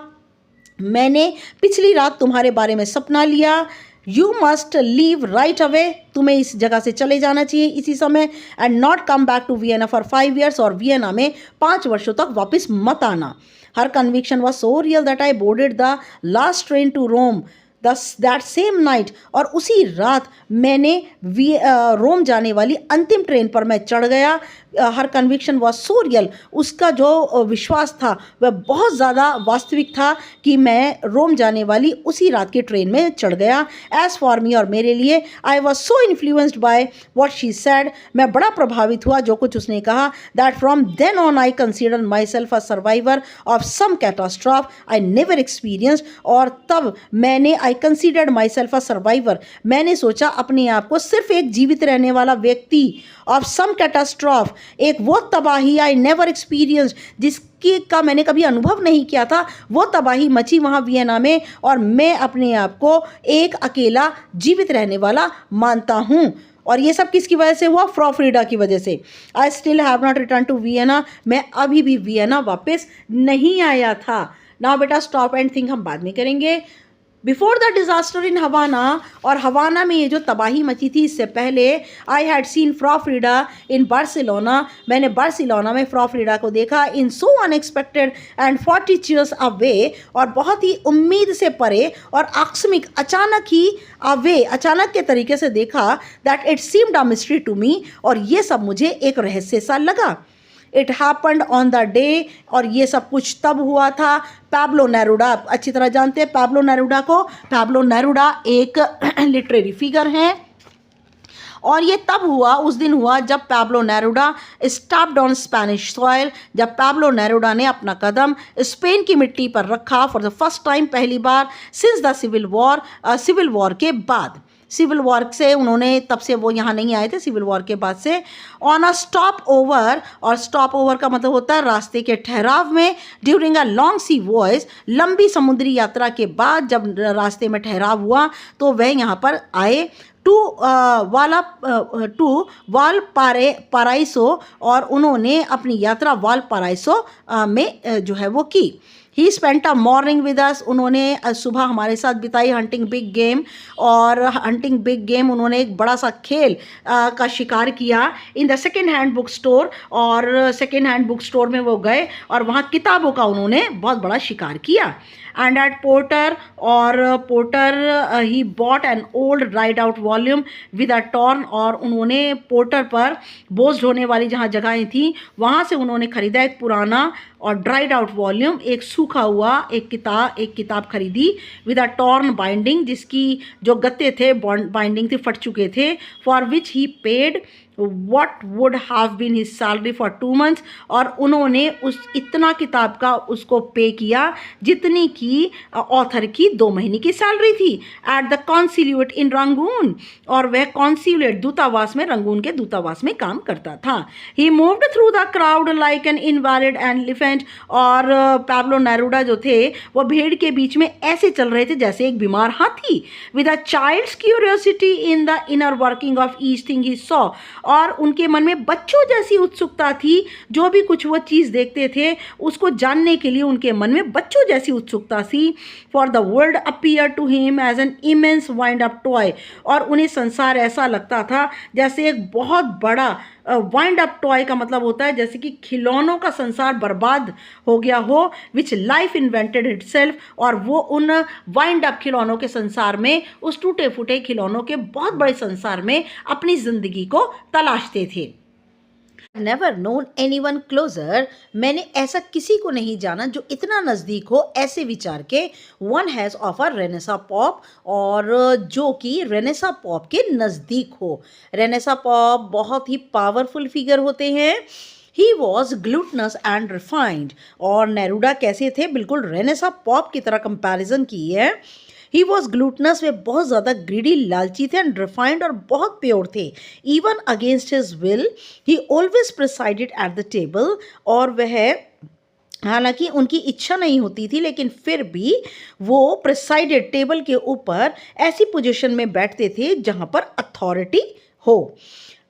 मैंने पिछली रात तुम्हारे बारे में सपना लिया। You must leave right away, तुम्हें इस जगह से चले जाना चाहिए इसी समय, and not come back to Vienna for 5 years, और वियना में 5 वर्षों तक वापस मत आना। Her conviction was so real that I boarded the last train to Rome that same night, और उसी रात मैंने रोम जाने वाली अंतिम ट्रेन पर मैं चढ़ गया। हर कन्विक्शन वॉज सो रियल, उसका जो विश्वास था वह बहुत ज़्यादा वास्तविक था कि मैं रोम जाने वाली उसी रात की ट्रेन में चढ़ गया। एज़ फॉर मी, और मेरे लिए, I was so influenced by what she said, मैं बड़ा प्रभावित हुआ जो कुछ उसने कहा, that from then on I consider myself a survivor of some catastrophe I never experienced, और तब मैंने, I considered myself a survivor, मैंने सोचा अपने आप को सिर्फ एक जीवित रहने वाला व्यक्ति, ऑफ सम कैटास्ट्रॉफ, एक वो तबाही, आई नेवर एक्सपीरियंस्ड, जिसकी का मैंने कभी अनुभव नहीं किया था, वो तबाही मची वहाँ वियना में, और मैं अपने आप को एक अकेला जीवित रहने वाला मानता हूँ। और ये सब किसकी वजह से हुआ? फ्रॉ फ्रीडा की वजह से। I still have not return to Vienna, मैं अभी भी वियना वापस नहीं आया था। नाउ बेटा स्टॉप एंड थिंक हम बाद में करेंगे। बिफोर द डिज़ास्टर इन हवाना, और हवाना में ये जो तबाही मची थी इससे पहले, I had seen Frau Frieda in Barcelona, मैंने बार्सिलोना में फ्रॉ फ्रीडा को देखा, in so unexpected and 40 years away, और बहुत ही उम्मीद से परे और आकस्मिक, अचानक ही अवे, अचानक के तरीके से देखा, that it seemed a mystery to me, और ये सब मुझे एक रहस्य सा लगा। It happened on the day, और ये सब कुछ तब हुआ था, पैब्लो नेरूडा, अच्छी तरह जानते हैं पैब्लो नेरूडा को। पैब्लो नेरूडा एक लिटरेरी फिगर हैं, और ये तब हुआ, उस दिन हुआ जब Pablo Neruda stepped on Spanish soil, जब पैब्लो नेरूडा ने अपना कदम स्पेन की मिट्टी पर रखा फॉर द फर्स्ट टाइम, पहली बार, सिंस द सिविल वॉर के बाद। सिविल वॉर से उन्होंने, तब से वो यहाँ नहीं आए थे, सिविल वॉर के बाद से। ऑन अ स्टॉप ओवर, और स्टॉप ओवर का मतलब होता है रास्ते के ठहराव में। During a long sea voyage, लंबी समुद्री यात्रा के बाद जब रास्ते में ठहराव हुआ तो वह यहाँ पर आए। टू वाल पाराइसो, और उन्होंने अपनी यात्रा वाल पाराइसो में जो है वो की। ही spent a morning with us, उन्होंने सुबह हमारे साथ बिताई हंटिंग बिग गेम, और हंटिंग बिग गेम उन्होंने एक बड़ा सा खेल का शिकार किया in the second hand book store, और सेकेंड हैंड बुक स्टोर में वो गए और वहाँ किताबों का उन्होंने बहुत बड़ा शिकार किया। एंड एट पोर्टर, और porter he bought an old dried out volume with a torn, और उन्होंने पोर्टर पर बोझ ढोने वाली जहाँ जगहें थी वहाँ से उन्होंने ख़रीदा एक पुराना और ड्राइड आउट वॉल्यूम, एक सूखा हुआ एक किताब खरीदी, विद अ टॉर्न बाइंडिंग, जिसकी जो गत्ते थे बाइंडिंग थे फट चुके थे, for which he paid, what would have been his salary for 2 months, और उन्होंने उस इतना किताब का उसको पे किया जितनी की ऑथर की 2 महीने की सैलरी थी एट द कॉन्सिल्यूट इन रंगून, और वह कॉन्सिल्यूट दूतावास में, रंगून के दूतावास में काम करता था. He moved through the crowd like an invalid elephant, और पैब्लो नेरूडा जो थे वो भीड़ के बीच में ऐसे चल रहे थे जैसे एक बीमार हाथी. With a child's curiosity in the inner working of each thing he saw, और उनके मन में बच्चों जैसी उत्सुकता थी. जो भी कुछ वो चीज़ देखते थे उसको जानने के लिए उनके मन में बच्चों जैसी उत्सुकता थी. For the world appear to him as an immense wind up toy, और उन्हें संसार ऐसा लगता था जैसे एक बहुत बड़ा वाइंड अप टॉय का मतलब होता है जैसे कि खिलौनों का संसार बर्बाद हो गया हो, विच लाइफ इन्वेंटेड इट सेल्फ, और वो उन वाइंड अप खिलौनों के संसार में, उस टूटे फूटे खिलौनों के बहुत बड़े संसार में अपनी ज़िंदगी को तलाशते थे. Never known anyone closer, मैंने ऐसा किसी को नहीं जाना जो इतना नज़दीक हो ऐसे विचार के. One has of a Renaissance pop, और जो कि रेनेसा पॉप के नज़दीक हो. रेनेसा पॉप बहुत ही पावरफुल फिगर होते हैं. ही वॉज ग्लूटनस एंड रिफाइंड, और नेरूडा कैसे थे, बिल्कुल रेनेसा पॉप की तरह कंपैरिजन की है. ही वॉज ग्लूटनस, वे बहुत ज़्यादा ग्रीडी, लालची थे, एंड रिफाइंड, और बहुत प्योर थे. Even against his will he always presided at the table, और वह हालांकि उनकी इच्छा नहीं होती थी लेकिन फिर भी वो प्रिसाइडेड, टेबल के ऊपर ऐसी पोजीशन में बैठते थे जहाँ पर अथॉरिटी हो.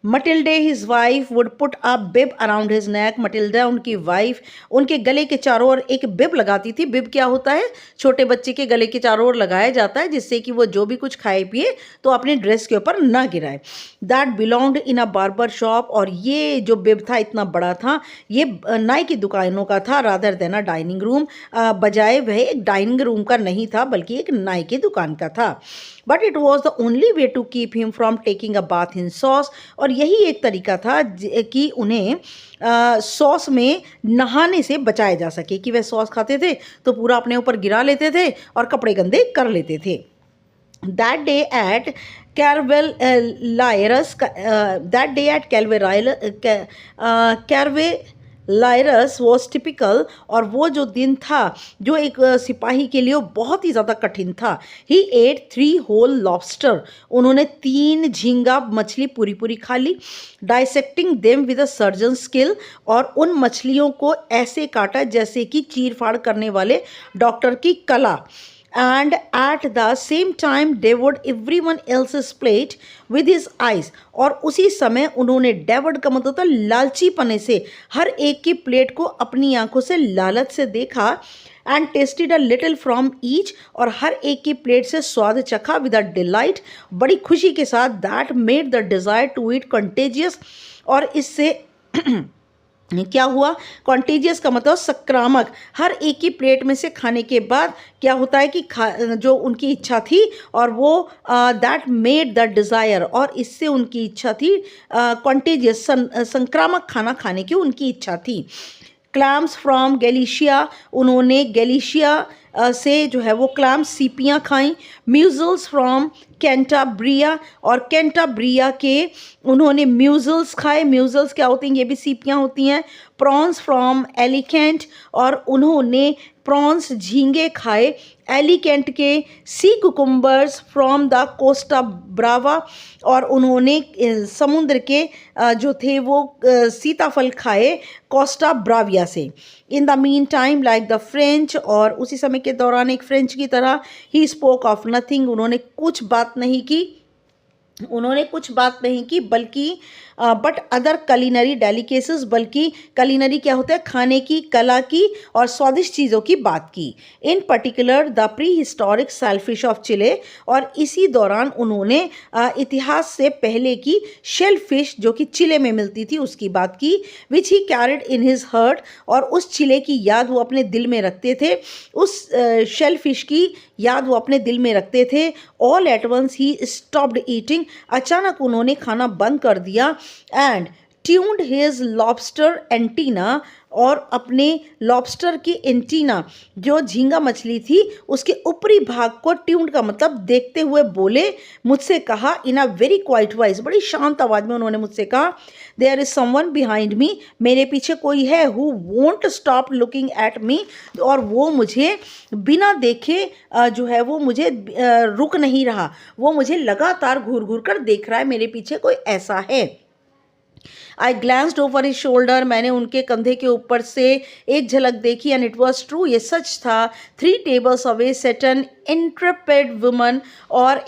Matilde his wife would put a bib around his neck, Matilda उनकी वाइफ उनके गले के चारों ओर एक बिब लगाती थी. बिब क्या होता है, छोटे बच्चे के गले के चारों ओर लगाया जाता है जिससे कि वो जो भी कुछ खाए पिए तो अपने ड्रेस के ऊपर ना गिराए. That belonged in a barber shop, और ये जो बिब था इतना बड़ा था, ये नाई की दुकानों का था, रादर देन अ डाइनिंग रूम, बजाय वह एक डाइनिंग रूम का नहीं था बल्कि एक नाई की दुकान का था. But it was the only way to keep him from taking a bath in sauce, और यही एक तरीका था कि उन्हें सॉस में नहाने से बचाया जा सके, कि वह सॉस खाते थे तो पूरा अपने ऊपर गिरा लेते थे और कपड़े गंदे कर लेते थे. That day at Carvellairus was typical, और वो जो दिन था जो एक सिपाही के लिए वो बहुत ही ज़्यादा कठिन था. He ate 3 whole lobster, उन्होंने 3 झींगा मछली पूरी पूरी खा ली. Dissecting them with a surgeon's skill, और उन मछलियों को ऐसे काटा जैसे कि चीर फाड़ करने वाले डॉक्टर की कला. And at the same time devoured everyone else's plate with his eyes, और उसी समय उन्होंने devoured का मतलब था लालची पने से हर एक की प्लेट को अपनी आंखों से लालच से देखा. and tasted a little from each, और हर एक की प्लेट से स्वाद चखा with a delight, बड़ी खुशी के साथ. that made the desire to eat contagious, और इससे क्या हुआ, कॉन्टेजियस का मतलब संक्रामक. हर एक की प्लेट में से खाने के बाद क्या होता है कि जो उनकी इच्छा थी, और वो दैट मेड द डिज़ायर, और इससे उनकी इच्छा थी कॉन्टेजियस, संक्रामक खाना खाने की उनकी इच्छा थी. क्लैम्स फ्रॉम गैलिशिया, उन्होंने गैलिशिया से जो है वो क्लैम्स, सीपियाँ खाईं. म्यूजल्स फ्रॉम कैंटाब्रिया, और कैंटाब्रिया के उन्होंने म्यूजल्स खाए. म्यूजल्स क्या होती हैं, ये भी सीपियाँ होती हैं. प्रॉन्स फ्रॉम एलिकेंट, और उन्होंने प्रॉन्स, झींगे खाए एलिकेंट के. Sea cucumbers from the Costa Brava, और उन्होंने समुद्र के जो थे वो सीताफल खाए कोस्टा ब्राविया से. In the mean time like the French, और उसी समय के दौरान एक फ्रेंच की तरह, ही स्पोक ऑफ नथिंग, उन्होंने कुछ बात नहीं की, बल्कि बट अदर कलिनरी डेलिकेसीज, बल्कि कलिनरी क्या होता है, खाने की, कला की और स्वादिष्ट चीज़ों की बात की. In particular the prehistoric shellfish of Chile, और इसी दौरान उन्होंने इतिहास से पहले की शेल फिश जो कि चिले में मिलती थी उसकी बात की. Which he carried in his heart, और उस चिले की याद वो अपने दिल में रखते थे, उस शेल फिश की याद वो अपने दिल में रखते थे. All at once he stopped eating, अचानक उन्होंने खाना बंद कर दिया. And tuned his lobster antenna, और अपने लॉबस्टर की एंटीना जो झींगा मछली थी उसके ऊपरी भाग को ट्यून्ड का मतलब देखते हुए बोले, मुझसे कहा in a very quiet voice, बड़ी शांत आवाज में उन्होंने मुझसे कहा, there is someone behind me, मेरे पीछे कोई है, who won't stop looking at me, और वो मुझे बिना देखे जो है वो मुझे रुक नहीं रहा, वो मुझे लगातार घूर घूर कर देख रहा है, मेरे पीछे कोई ऐसा है। आई ग्लैंस्ड ओवर हिज शोल्डर, मैंने उनके कंधे के ऊपर से एक झलक देखी, एंड इट वॉज ट्रू, ये सच था। 3 tables away sat an intrepid woman, और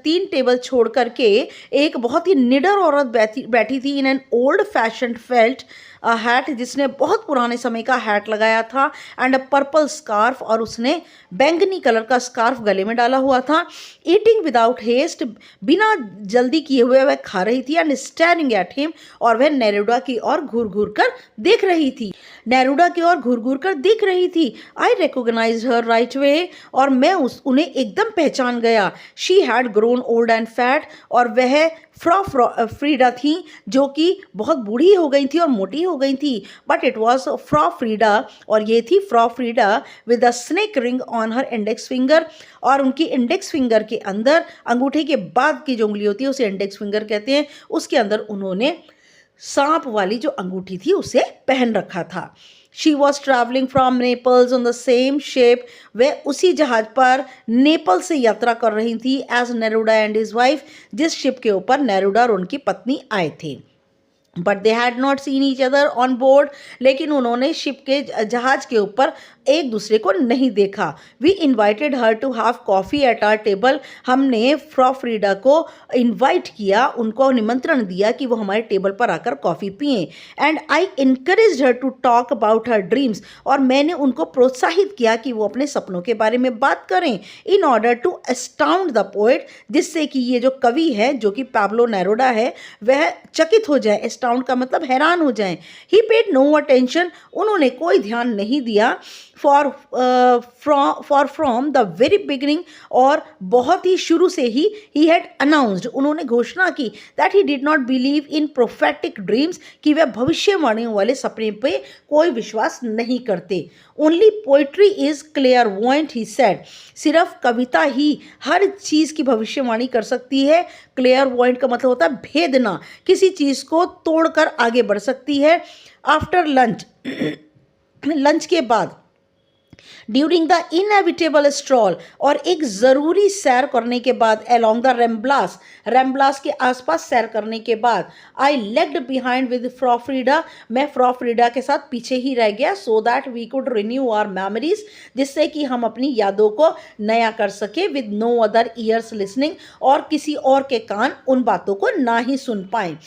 3 टेबल छोड़ करके एक बहुत ही निडर औरत बैठी थी in an old fashion felt hat, जिसने बहुत पुराने समय का हैट लगाया था, एंड अ पर्पल स्कार्फ, और उसने बैंगनी कलर का स्कार्फ गले में डाला हुआ था। ईटिंग विदाउट हेस्ट, बिना जल्दी किए हुए वह खा रही थी, एंड स्टेरिंग एट हिम, और वह नेरुडा की ओर घूर घूर कर देख रही थी, नेरुडा की ओर घूर घूर कर देख रही थी। आई रिकॉग्नाइज्ड हर राइट वे, और मैं उन्हें एकदम पहचान गया। She had grown old and fat, और वह फ्रीडा थी जो कि बहुत बूढ़ी हो गई थी और मोटी हो गई थी, बट इट वॉज फ्रीडा, और ये थी Frida with a snake ring on her index finger, और उनकी इंडेक्स फिंगर के अंदर, अंगूठे के बाद की जो उंगली होती है उसे इंडेक्स फिंगर कहते हैं, उसके अंदर उन्होंने सांप वाली जो अंगूठी थी उसे पहन रखा था। She was travelling from Naples on the same ship, वह उसी जहाज पर नेपल से यात्रा कर रही थी as Neruda and his wife, जिस शिप के ऊपर नेरुडा और उनकी पत्नी आए थे। But they had not seen each other on board, लेकिन उन्होंने शिप के जहाज के ऊपर एक दूसरे को नहीं देखा। We invited her to have coffee at our table, हमने फ्रीडा को इन्वाइट किया, उनको निमंत्रण दिया कि वो हमारे टेबल पर आकर कॉफ़ी पिएं। And I encourage her to talk about her dreams, और मैंने उनको प्रोत्साहित किया कि वो अपने सपनों के बारे में बात करें, in order to astound the poet, जिससे कि ये जो कवि है जो कि पाब्लो नेरुडा है वह चकित हो जाए, अस्टाउंड का मतलब हैरान हो जाएं। ही पेड नो अटेंशन, उन्होंने कोई ध्यान नहीं दिया, for from the very beginning, और बहुत ही शुरू से ही हैड अनाउंस्ड, उन्होंने घोषणा की, that he did not believe in prophetic dreams, कि वह भविष्यवाणियों वाले सपने पे कोई विश्वास नहीं करते। Only poetry is clairvoyant, he said, सिर्फ कविता ही हर चीज़ की भविष्यवाणी कर सकती है। क्लियर वॉइंट का मतलब होता है भेदना, किसी चीज़ को तोड़कर आगे बढ़ सकती है। आफ्टर लंच लंच के बाद, ड्यूरिंग द इनएविटेबल स्ट्रॉल, और एक ज़रूरी सैर करने के बाद, अलोंग द रेम्ब्लास के आसपास सैर करने के बाद, I lagged behind with Frida, मैं फ्रीडा के साथ पीछे ही रह गया, so that we could renew our memories, जिससे कि हम अपनी यादों को नया कर सके, with no other ears listening, और किसी और के कान उन बातों को ना ही सुन पाएं।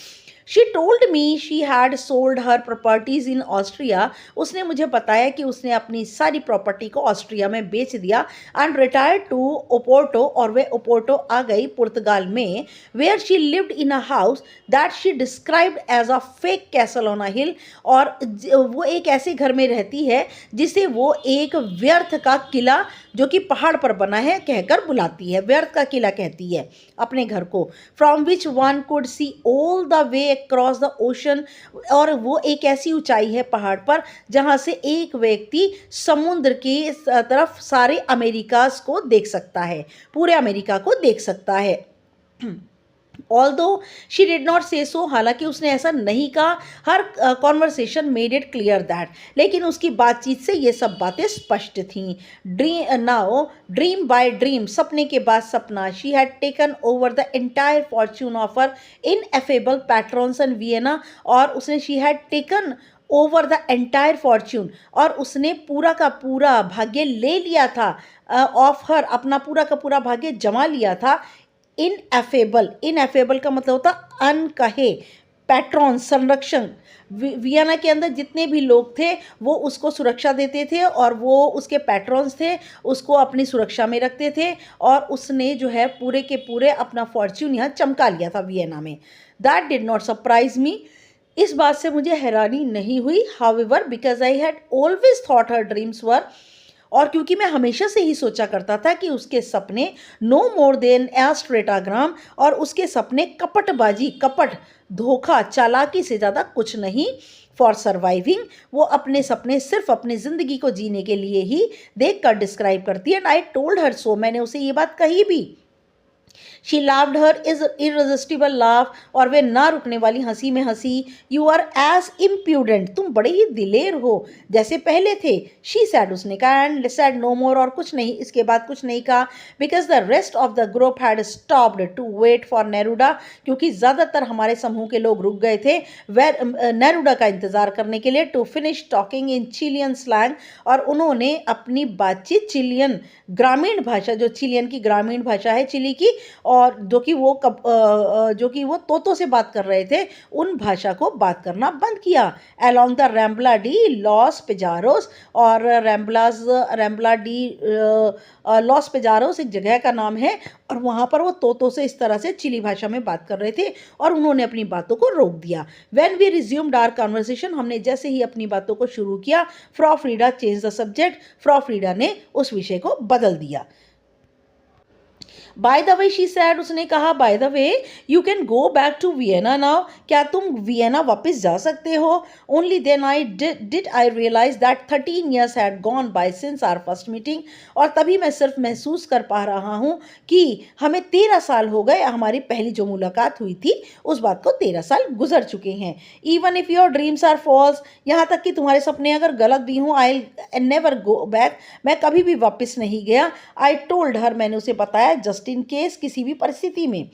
She told me she had sold her properties in Austria, उसने मुझे बताया कि उसने अपनी सारी प्रॉपर्टी को ऑस्ट्रिया में बेच दिया, एंड रिटायर्ड टू ओपोर्टो, और वे ओपोर्टो आ गई पुर्तगाल में, where she lived in a house that she described as a fake castle on a hill, और वो एक ऐसे घर में रहती है जिसे वो एक व्यर्थ का किला जो कि पहाड़ पर बना है कहकर बुलाती है, व्यर्थ का किला कहती है अपने घर को, from which one could see all the way cross the ocean, और वो एक ऐसी ऊंचाई है पहाड़ पर जहां से एक व्यक्ति समुद्र की तरफ सारे अमेरिकास को देख सकता है, पूरे अमेरिका को देख सकता है। Although she did not say so, हालांकि उसने ऐसा नहीं कहा, her conversation made it clear that, लेकिन उसकी बातचीत से ये सब बातें स्पष्ट थीं। ड्रीम बाय ड्रीम, सपने के बाद सपना, she had taken over the entire fortune of her ineffable patrons in Vienna, और उसने she had taken over the entire fortune, और उसने पूरा का पूरा भाग्य ले लिया था, ऑफ हर, अपना पूरा का पूरा भाग्य जमा लिया था। इनएफेबल का मतलब होता अनकहे, पैट्रॉन संरक्षण, वियना के अंदर जितने भी लोग थे वो उसको सुरक्षा देते थे, और वो उसके पैट्रॉन्स थे, उसको अपनी सुरक्षा में रखते थे, और उसने जो है पूरे के पूरे अपना फॉर्च्यून यहाँ चमका लिया था वियना में। That did not surprise me, इस बात से मुझे हैरानी नहीं हुई, however, because I had always thought her dreams were और क्योंकि मैं हमेशा से ही सोचा करता था कि उसके सपने नो मोर देन ए स्ट्रेटाग्राम, और उसके सपने कपटबाजी, कपट, धोखा, चालाकी से ज़्यादा कुछ नहीं। फॉर सर्वाइविंग, वो अपने सपने सिर्फ अपनी ज़िंदगी को जीने के लिए ही देख कर डिस्क्राइब करती है। एंड आई टोल्ड हर सो, मैंने उसे ये बात कही भी। She लाव्ड her is irresistible laugh, और वे ना रुकने वाली हंसी में हंसी। यू आर एज इम्प्यूडेंट, तुम बड़े ही दिलेर हो जैसे पहले थे। शी सैड, उसने कहा, एंड सैड नो मोर, और कुछ नहीं, इसके बाद कुछ नहीं कहा। Because the rest of the group had stopped to wait for Neruda, क्योंकि ज़्यादातर हमारे समूह के लोग रुक गए थे नेरुडा का इंतज़ार करने के लिए। To finish talking in Chilean slang, और उन्होंने अपनी बातचीत चिलियन ग्रामीण भाषा, जो चिलियन की ग्रामीण भाषा है चिली की, और जो कि वो तोतों से बात कर रहे थे, उन भाषा को बात करना बंद किया। अलोंग द रैम्बला डी लॉस पेजारोस, और रैम्बला डी लॉस पेजारोस एक जगह का नाम है, और वहाँ पर वो तोतों से इस तरह से चिली भाषा में बात कर रहे थे, और उन्होंने अपनी बातों को रोक दिया। When we resumed our conversation, हमने जैसे ही अपनी बातों को शुरू किया, Frau Frieda change the subject, Frau Frieda ने उस विषय को बदल दिया। By the way, she said, उसने कहा, by the way you can go back to Vienna now, क्या तुम वियना वापस जा सकते हो? Only then I did I realize that 13 years had gone by since our first meeting, और तभी मैं सिर्फ महसूस कर पा रहा हूँ कि हमें 13 साल हो गए, हमारी पहली जो मुलाकात हुई थी उस बात को 13 साल गुजर चुके हैं। Even if your dreams are false, यहाँ तक कि तुम्हारे सपने अगर गलत भी हों, आई नेवर गो बैक, मैं कभी भी वापस नहीं गया। आई टोल्ड हर, मैंने उसे बताया, जस्ट इन केस, किसी भी परिस्थिति में।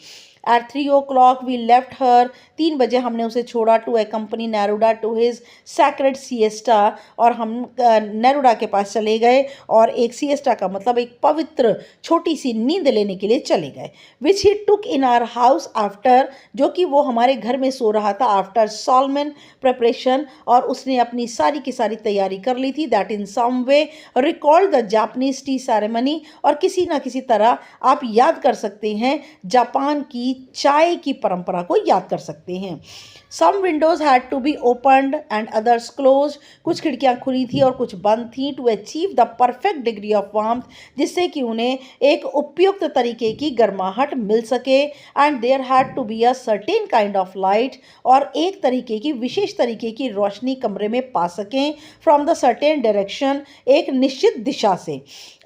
Eight 3 o'clock we left her, 3 बजे हमने उसे छोड़ा। To accompany Neruda to his sacred siesta, और हम नेरुडा के पास चले गए, और एक सिएस्टा का मतलब एक पवित्र छोटी सी नींद लेने के लिए चले गए। विच ही टुक इन आवर हाउस आफ्टर, जो कि वो हमारे घर में सो रहा था, आफ्टर सॉलमन प्रिपरेशन, और उसने अपनी सारी की सारी तैयारी कर ली थी। That in some way recall the Japanese tea ceremony, और किसी ना किसी तरह आप याद कर सकते हैं जापान की चाय की परंपरा को याद कर सकते हैं। Some windows had to be opened and others closed, कुछ खिड़कियां खुली थी और कुछ बंद थी। To achieve the perfect degree of warmth, जिससे कि उन्हें एक उपयुक्त तरीके की गर्माहट मिल सके। And there had to be a certain kind of light, और एक तरीके की, विशेष तरीके की रोशनी कमरे में पा सकें। From the certain direction, एक निश्चित दिशा से।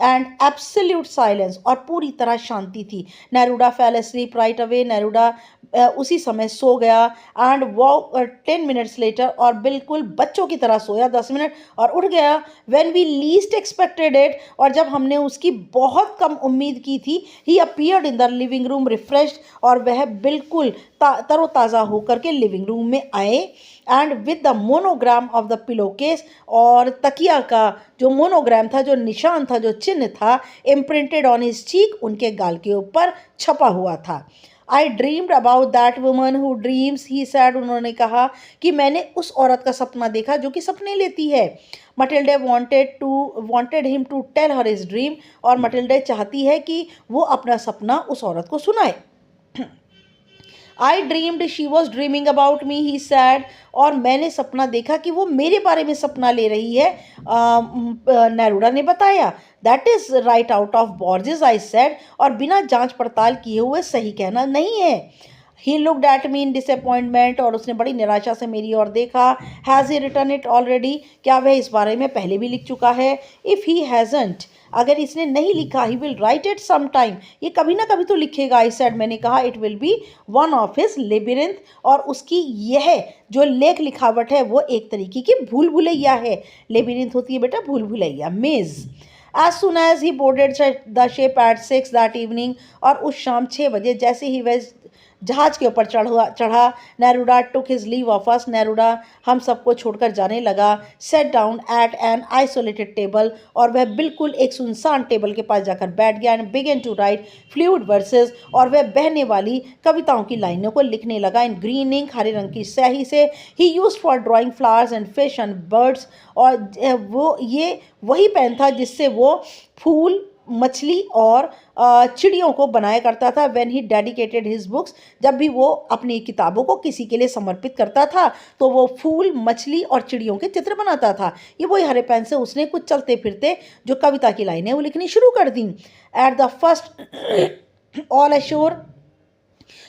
And absolute silence, और पूरी तरह शांति थी। Neruda fell asleep right away, Neruda उसी समय सो गया। एंड वो 10 minutes लेटर, और बिल्कुल बच्चों की तरह सोया 10 मिनट और उठ गया। When we least expected it, और जब हमने उसकी बहुत कम उम्मीद की थी, he appeared in the living room refreshed, और वह बिल्कुल तरोताज़ा होकर के लिविंग रूम में आए। And with the monogram of the pillow case, और तकिया का जो मोनोग्राम था, जो निशान था, जो चिन्ह था, इम्प्रिंटेड ऑन हिज चीक, उनके गाल के ऊपर छपा हुआ था। आई dreamed about that woman who dreams, he sad, उन्होंने कहा कि मैंने उस औरत का सपना देखा जो कि सपने लेती है। मटिल्डे wanted him to tell her his dream, और मटिल्डे चाहती है कि वो अपना सपना उस औरत को सुनाए। आई dreamed she was dreaming about me, he sad, और मैंने सपना देखा कि वो मेरे बारे में सपना ले रही है, नेरुडा ने बताया। That is right out of bourgeois, I said, और बिना जांच पड़ताल किए हुए सही कहना नहीं है। He looked at me in disappointment, और उसने बड़ी निराशा से मेरी ओर देखा। Has he written it already, क्या वह इस बारे में पहले भी लिख चुका है? इफ़ ही हैज़ंट, अगर इसने नहीं लिखा, he will write it some time, ये कभी ना कभी तो लिखेगा। आई सेड, मैंने कहा, it will be one of his labyrinth, और उसकी यह जो लेख लिखावट है वो एक तरीके की भूल भुलैया है। लेबिरिंथ होती है बेटा भूल भुलैया, मेज। As soon as he boarded the ship at 6 that evening, और उस शाम 6 बजे जैसे ही वह जहाज के ऊपर चढ़ा, Neruda took his leave of us, Neruda हम सबको छोड़कर जाने लगा। Sat down at an isolated table, और वह बिल्कुल एक सुनसान टेबल के पास जाकर बैठ गया। And began to write fluid verses, और वह बहने वाली कविताओं की लाइनों को लिखने लगा। इन ग्रीन इंक, हरे रंग की स्याही से। ही used for drawing flowers and fish and birds, और वो ये वही पेन था जिससे वो फूल, मछली और चिड़ियों को बनाया करता था when he dedicated his books. जब भी वो अपनी किताबों को किसी के लिए समर्पित करता था तो वो फूल, मछली और चिड़ियों के चित्र बनाता था। ये वही हरे पेन से उसने कुछ चलते फिरते जो कविता की लाइनें वो लिखनी शुरू कर दी। At the first all ashore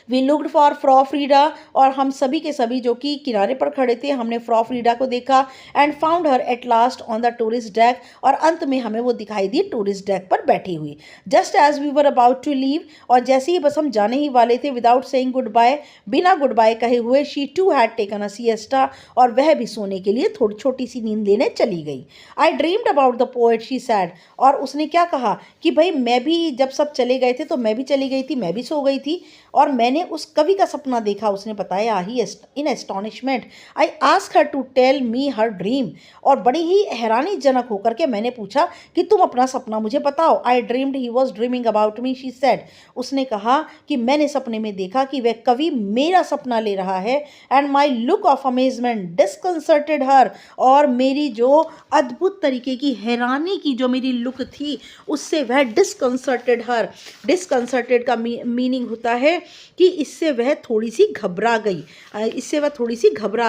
we looked for Frau Frieda, और हम सभी के सभी जो कि किनारे पर खड़े थे हमने फ्रॉ फ्रीडा को देखा। And found her at last on the tourist deck, और अंत में हमें वो दिखाई दी टूरिस्ट डेक पर बैठी हुई। Just as we were about to leave, और जैसे ही बस हम जाने ही वाले थे, विदाउट सेइंग गुड बाय, बिना गुड बाय कहे हुए, she too had taken a siesta, और वह भी सोने के लिए थोड़ी छोटी सी नींद लेने चली गई। आई dreamed about the poet, she said, और उसने क्या कहा कि भाई मैं भी जब सब चले गए थे तो मैं भी चली गई थी, मैं भी सो गई थी और मैंने उस कवि का सपना देखा। उसने बताया he in astonishment I ask her to tell me her dream, और बड़ी ही हैरानीजनक होकर के मैंने पूछा कि तुम अपना सपना मुझे बताओ। आई dreamed he was dreaming about me, she said, उसने कहा कि मैंने सपने में देखा कि वह कवि मेरा सपना ले रहा है। And my look of amazement disconcerted her, और मेरी जो अद्भुत तरीके की हैरानी की जो मेरी लुक थी उससे वह डिस्कंसर्टेड हर, डिस्कंसर्टेड का मीनिंग होता है कि इससे वह थोड़ी सी घबरा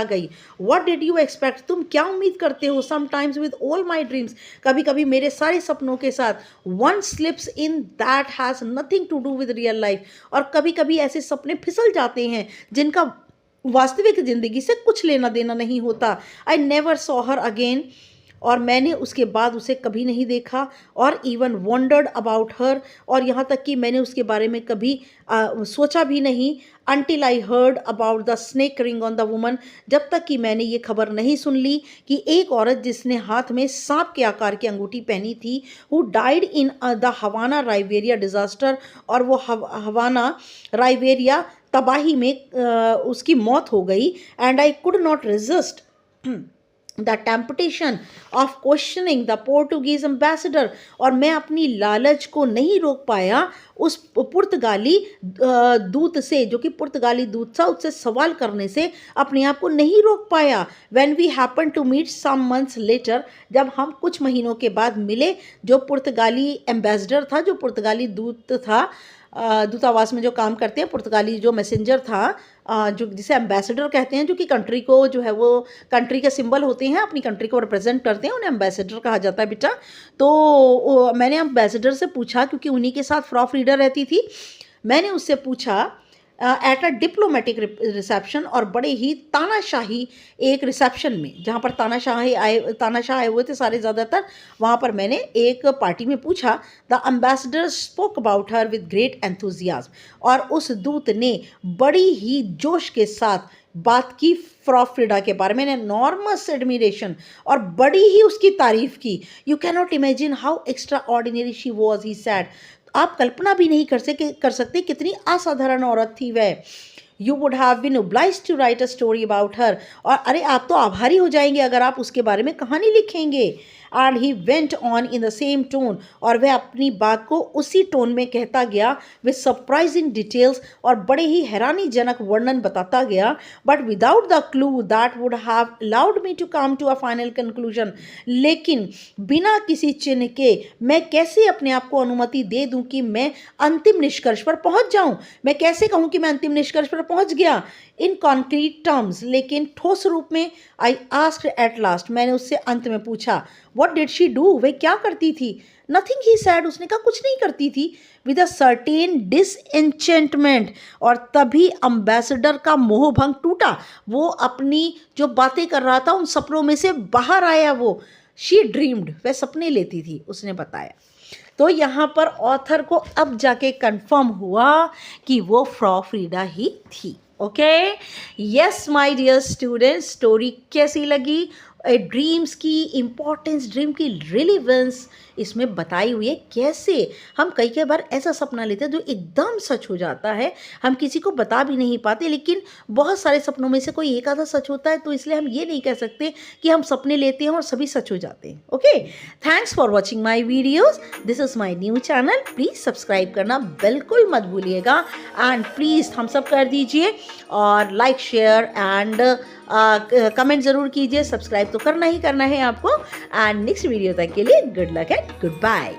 गई, व्हाट डिड यू एक्सपेक्ट, तुम क्या उम्मीद करते हो। Sometimes with all my dreams, कभी कभी मेरे सारे सपनों के साथ, one slips in that has nothing to do with real life, और कभी कभी ऐसे सपने फिसल जाते हैं जिनका वास्तविक ज़िंदगी से कुछ लेना देना नहीं होता। I never saw her again, और मैंने उसके बाद उसे कभी नहीं देखा। और इवन वंडर्ड अबाउट हर, और यहाँ तक कि मैंने उसके बारे में कभी सोचा भी नहीं। Until I heard about the snake ring on the woman, जब तक कि मैंने ये खबर नहीं सुन ली कि एक औरत जिसने हाथ में सांप के आकार की अंगूठी पहनी थी, who died in the Havana Riviera disaster, और वो हवाना राइवेरिया तबाही में उसकी मौत हो गई। And I could not resist the temptation of questioning the Portuguese ambassador, और मैं अपनी लालच को नहीं रोक पाया उस पुर्तगाली दूत से, जो कि पुर्तगाली दूत था, उससे सवाल करने से अपने आप को नहीं रोक पाया। When we happen to meet some months later, जब हम कुछ महीनों के बाद मिले, जो पुर्तगाली एम्बेसडर था, जो पुर्तगाली दूत था, दूतावास में जो काम करते हैं, पुर्तगाली जो मैसेंजर था, जो जिसे एम्बेसडर कहते हैं, जो कि कंट्री को जो है वो कंट्री के सिंबल होते हैं, अपनी कंट्री को रिप्रेजेंट करते हैं, उन्हें एम्बेसडर कहा जाता है बेटा। तो मैंने एम्बेसडर से पूछा, क्योंकि उन्हीं के साथ फ्रॉ फ्रीडा रहती थी, मैंने उससे पूछा एट अ डिप्लोमेटिक रिसेप्शन, और बड़े ही तानाशाही एक रिसेप्शन में, जहाँ पर तानाशाह आए हुए थे सारे ज़्यादातर, वहाँ पर मैंने एक पार्टी में पूछा। The ambassador spoke about her with great enthusiasm, और उस दूत ने बड़ी ही जोश के साथ बात की फ्रॉ फ्रीडा के बारे में, एनॉर्मस एडमिरेशन, और बड़ी ही उसकी तारीफ की। You can not imagine how extra ordinary she was, he sad, आप कल्पना भी नहीं कर सकते कितनी असाधारण औरत थी वह। You would have been obliged to write a story about her, और अरे आप तो आभारी हो जाएंगे अगर आप उसके बारे में कहानी लिखेंगे। And he went on in the same tone, और वह अपनी बात को उसी टोन में कहता गया, विद सरप्राइजिंग डिटेल्स, और बड़े ही हैरानीजनक वर्णन बताता गया, but without the clue that would have allowed me to come to a final conclusion, लेकिन बिना किसी चिन्ह के मैं कैसे अपने आप को अनुमति दे दूं कि मैं अंतिम निष्कर्ष पर पहुंच जाऊं, मैं कैसे कहूं कि मैं अंतिम निष्कर्ष पर पहुंच गया इन कॉन्क्रीट टर्म्स, लेकिन ठोस रूप में। आई आस्क्ड एट लास्ट, मैंने उससे अंत में पूछा, व्हाट डिड शी डू, वह क्या करती थी। नथिंग, ही सैड, उसने कहा कुछ नहीं करती थी। विद अ सर्टेन डिसएंचेंटमेंट, और तभी अम्बेसडर का मोहभंग टूटा, वो अपनी जो बातें कर रहा था उन सपनों में से बाहर आया वो। शी ड्रीम्ड, वह सपने लेती थी, उसने बताया। तो यहाँ पर ऑथर को अब जाके कंफर्म हुआ कि वो फ्रॉ फ्रीडा ही थी। Okay, yes my dear students, story कैसी लगी, ड्रीम्स की इम्पोर्टेंस, ड्रीम की रिलेवेंस इसमें बताई हुई है। कैसे हम कई बार ऐसा सपना लेते हैं जो एकदम सच हो जाता है, हम किसी को बता भी नहीं पाते, लेकिन बहुत सारे सपनों में से कोई एक आधा सच होता है, तो इसलिए हम ये नहीं कह सकते कि हम सपने लेते हैं और सभी सच हो जाते हैं। Okay, thanks for watching my videos, this is my new channel, please subscribe करना बिल्कुल मत भूलिएगा, एंड प्लीज़ थम्स अप कर दीजिए, और लाइक शेयर एंड कमेंट ज़रूर कीजिए। सब्सक्राइब तो करना ही करना है आपको, एंड नेक्स्ट वीडियो तक के लिए good luck and good bye.